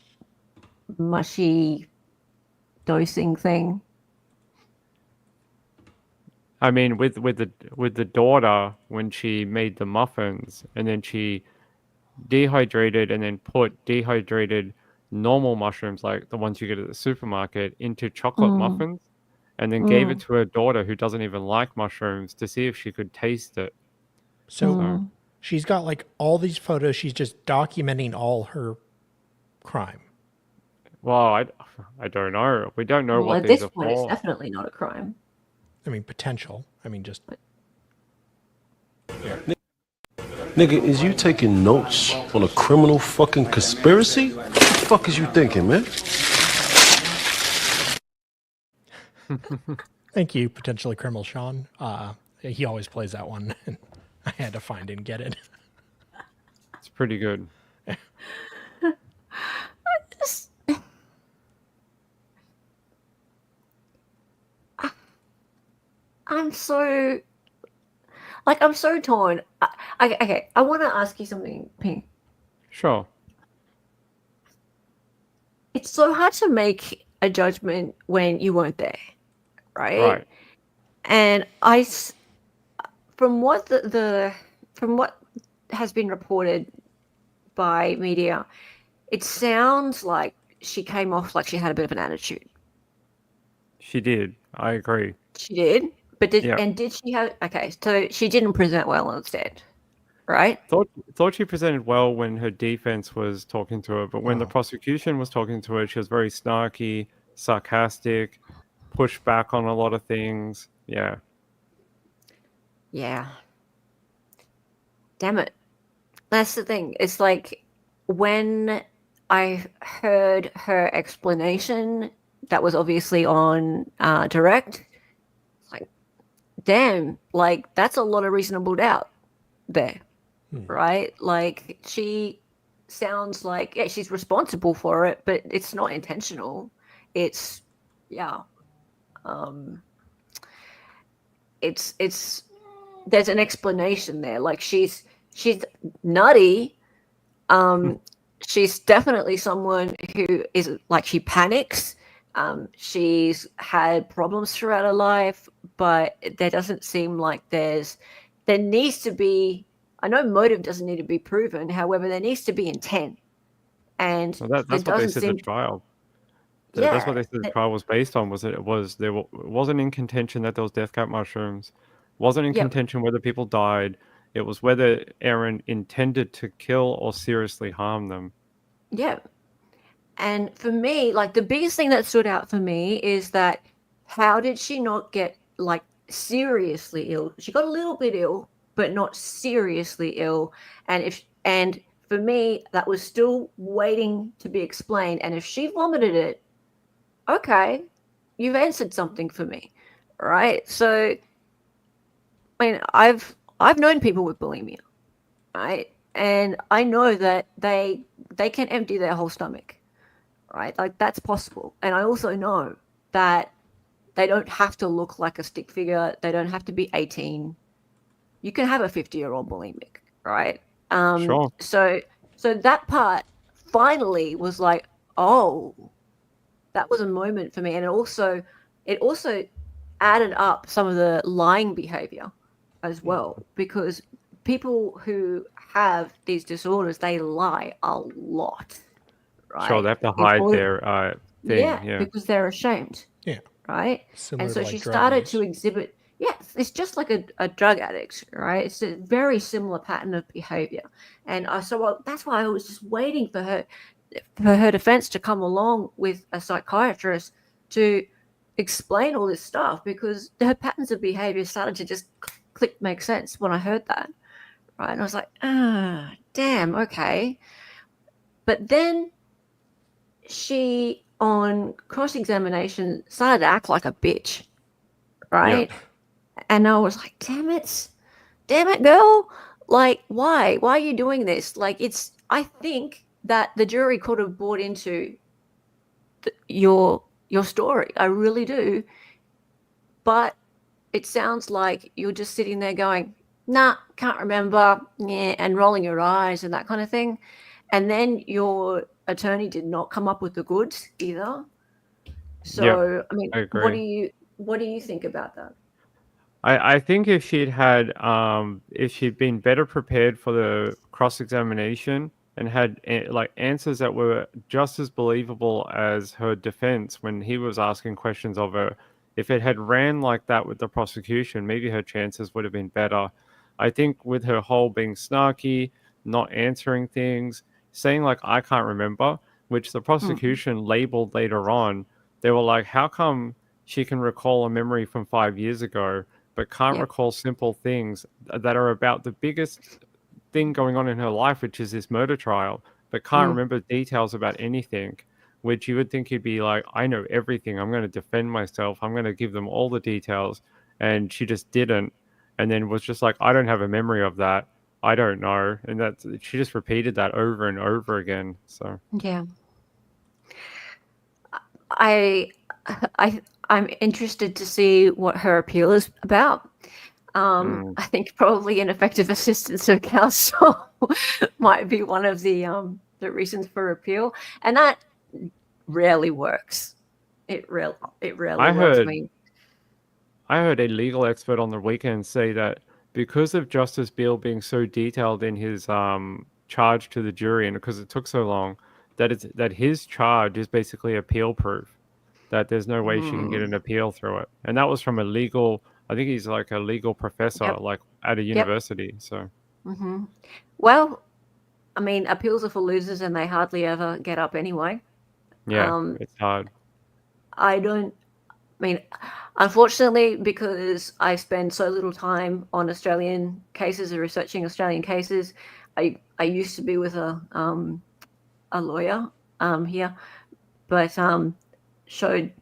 mushy dosing thing. I mean, with the daughter, when she made the muffins and then she dehydrated and then put dehydrated normal mushrooms like the ones you get at the supermarket into chocolate Mm, muffins and then gave it mm, to her daughter who doesn't even like mushrooms to see if she could taste it. So mm. she's got like all these photos. She's just documenting all her crime. Well, I don't know. We don't know Well, what at these this are point, it's for. definitely not a crime. I mean, potential. I mean, just Nigga, is you taking notes on a criminal fucking conspiracy? What the fuck is you thinking, man? thank you, potentially criminal Sean. He always plays that one, and I had to find and get it. It's pretty good. I'm so I'm so torn. Okay, I want to ask you something, Pink. Sure. It's so hard to make a judgment when you weren't there, right? Right. And from what from what has been reported by media, it sounds like she came off like she had a bit of an attitude. She did. I agree. She did, but Yeah. did she have? Okay, so she didn't present well on stand, right? Thought she presented well when her defense was talking to her, but when the Oh. prosecution was talking to her, she was very snarky, sarcastic, pushed back on a lot of things. Yeah. Yeah. Damn it. That's the thing. It's like when I heard her explanation, that was obviously on direct. It's like, damn, like that's a lot of reasonable doubt there, right? Like she sounds like she's responsible for it, but it's not intentional. It's it's there's an explanation there. Like she's nutty. She's definitely someone who is like she panics. She's had problems throughout her life, but there doesn't seem like there needs to be. I know motive doesn't need to be proven. However, there needs to be intent, and Well, that's there what they doesn't said seem. the trial. Yeah, That's what they said the trial was based on. Was that it wasn't in contention that there was death cap mushrooms, wasn't in Yep. contention whether people died. It was whether Erin intended to kill or seriously harm them. Yeah. And for me, like the biggest thing that stood out for me is that how did she not get like seriously ill? She got a little bit ill, but not seriously ill. And for me, that was still waiting to be explained. And if she vomited it, okay, you've answered something for me. Right? So I mean, I've known people with bulimia, right? And I know that they can empty their whole stomach, right? Like that's possible. And I also know that they don't have to look like a stick figure. They don't have to be 18. You can have a 50-year-old bulimic, right? Sure. So that part finally was like, oh, that was a moment for me. And it also added up some of the lying behavior as well, because people who have these disorders, they lie a lot, right? Sure, they have to hide Before- their thing. Yeah. because they're ashamed, Yeah. right? Similar And so to, she like, drug started use. to exhibit, it's just like a drug addict, right? It's a very similar pattern of behavior. And that's why I was just waiting for her defense to come along with a psychiatrist to explain all this stuff, because her patterns of behavior started to just click, make sense when I heard that, right? And I was like, damn, okay. But then she, on cross-examination, started to act like a bitch, right? And I was like, damn it, girl. Like, why are you doing this? Like, I think that the jury could have bought into your story. I really do. But it sounds like you're just sitting there going, nah, can't remember, yeah, and rolling your eyes and that kind of thing. And then your attorney did not come up with the goods either. So, I mean, I agree. what do you think about that? I think if if she'd been better prepared for the cross examination and had like answers that were just as believable as her defense when he was asking questions of her, if it had ran like that with the prosecution, maybe her chances would have been better. I think with her whole being snarky, not answering things, saying like I can't remember, which the prosecution labeled later on, they were like, how come she can recall a memory from 5 years ago? But can't Yep. recall simple things that are about the biggest thing going on in her life, which is this murder trial, but can't remember details about anything, which you would think he'd be like, I know everything. I'm going to defend myself. I'm going to give them all the details. And she just didn't. And then was just like, I don't have a memory of that. I don't know. And she just repeated that over and over again. So, Yeah. I'm interested to see what her appeal is about. I think probably ineffective assistance of counsel might be one of the reasons for appeal, and that rarely works. It rarely I works. I heard mean, I heard a legal expert on the weekend say that because of Justice Beale being so detailed in his charge to the jury, and because it took so long, that his charge is basically appeal proof. That there's no way she can get an appeal through it. And that was from a legal. I think he's like a legal professor, yep, like at a yep. university. So Well, I mean, appeals are for losers, and they hardly ever get up anyway. yeah, it's hard. I mean, unfortunately, because I spend so little time on Australian cases or researching Australian cases, I used to be with a lawyer here, but showed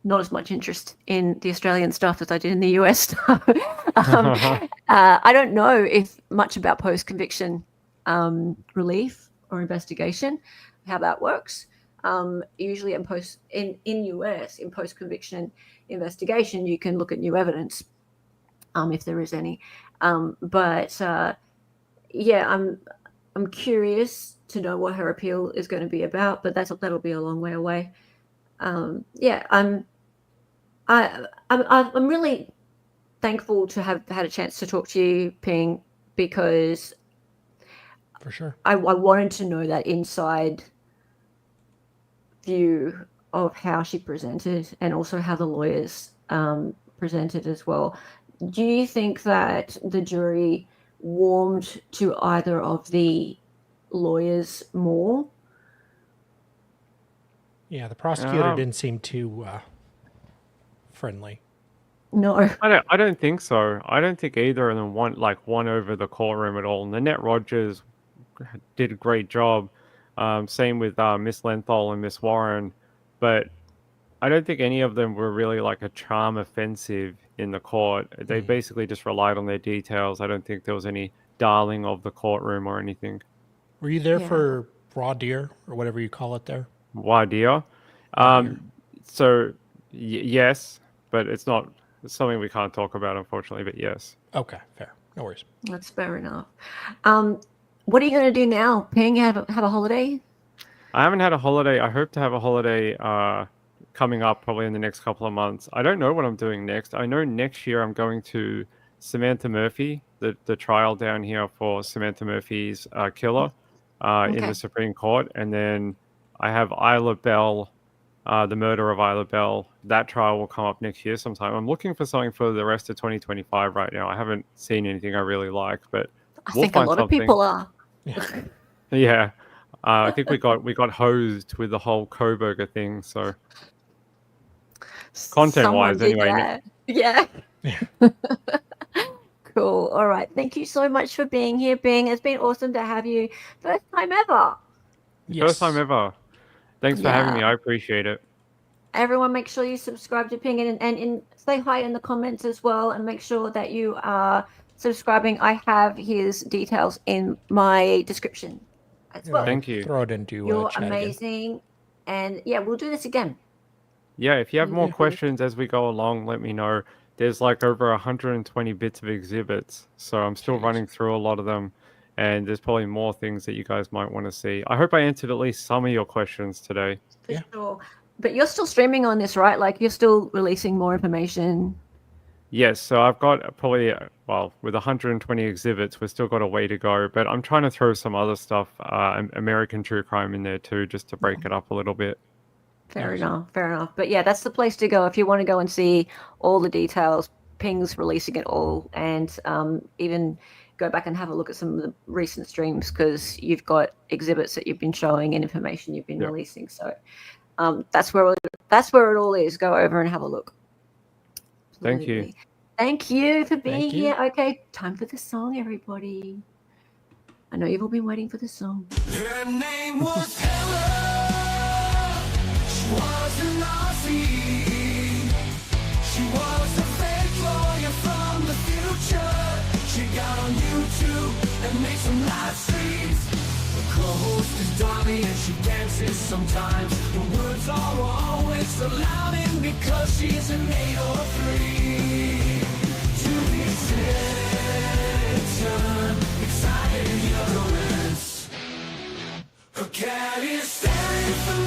not as much interest in the Australian stuff as I did in the US stuff. I don't know if much about post-conviction relief or investigation, how that works. Usually in US, in post-conviction investigation, you can look at new evidence if there is any. But I'm curious to know what her appeal is going to be about, but that'll be a long way away. I'm really thankful to have had a chance to talk to you, Ping, because For sure. I wanted to know that inside view of how she presented and also how the lawyers presented as well. Do you think that the jury warmed to either of the lawyers more? Yeah, the prosecutor didn't seem too friendly. No. I don't think so. I don't think either of them won over the courtroom at all. Nanette Rogers did a great job. Same with Miss Lenthal and Miss Warren, but I don't think any of them were really like a charm offensive in the court. They basically just relied on their details. I don't think there was any darling of the courtroom or anything. Were you there Yeah. for raw deer or whatever you call it there? Wadia. So yes, but it's something we can't talk about, unfortunately. But yes. Okay, fair. No worries. That's fair enough. What are you going to do now? Ping, have a holiday? I haven't had a holiday. I hope to have a holiday coming up probably in the next couple of months. I don't know what I'm doing next. I know next year I'm going to Samantha Murphy, the trial down here for Samantha Murphy's killer in the Supreme Court. And then I have Isla Bell, the murder of Isla Bell. That trial will come up next year sometime. I'm looking for something for the rest of 2025 right now. I haven't seen anything I really like, but I we'll think a find lot something. of people are. Yeah. I think we got hosed with the whole Koberger thing. So content-wise, Someone did anyway. that. Yeah. Cool. All right. Thank you so much for being here, Bing. It's been awesome to have you. First time ever. First time ever. Thanks for having me. Yeah. I appreciate it. Everyone, make sure you subscribe to Ping and say hi in the comments as well, and make sure that you are subscribing. I have his details in my description as well. Thank you. Throw it into You're chat amazing, And yeah, we'll do this again. Yeah, if you have more Mhm. questions as we go along, let me know. There's like over 120 bits of exhibits, so I'm still running through a lot of them, and there's probably more things that you guys might want to see. I hope I answered at least some of your questions today. For Yeah. sure. But you're still streaming on this, right? Like you're still releasing more information. Yes, so I've got probably, well, with 120 exhibits, we've still got a way to go, but I'm trying to throw some other stuff, American true crime in there too, just to break it up a little bit. Fair Nice. enough. Fair enough. But yeah, that's the place to go if you want to go and see all the details. Ping's releasing it all, and even go back and have a look at some of the recent streams because you've got exhibits that you've been showing and information you've been Yep. releasing. So that's where it all is. Go over and have a look. Thank you. Absolutely. Thank you for being Thank you. here. Okay, time for the song, everybody. I know you've all been waiting for the song. Her name was Helen. She was an Aussie. She was a fake lawyer from the future. She got on YouTube and made some live streams. Her co-host is Donnie and she dances sometimes. The words are always so loud and because she's an 803. To be certain, excited ignorance. Her cat is staring for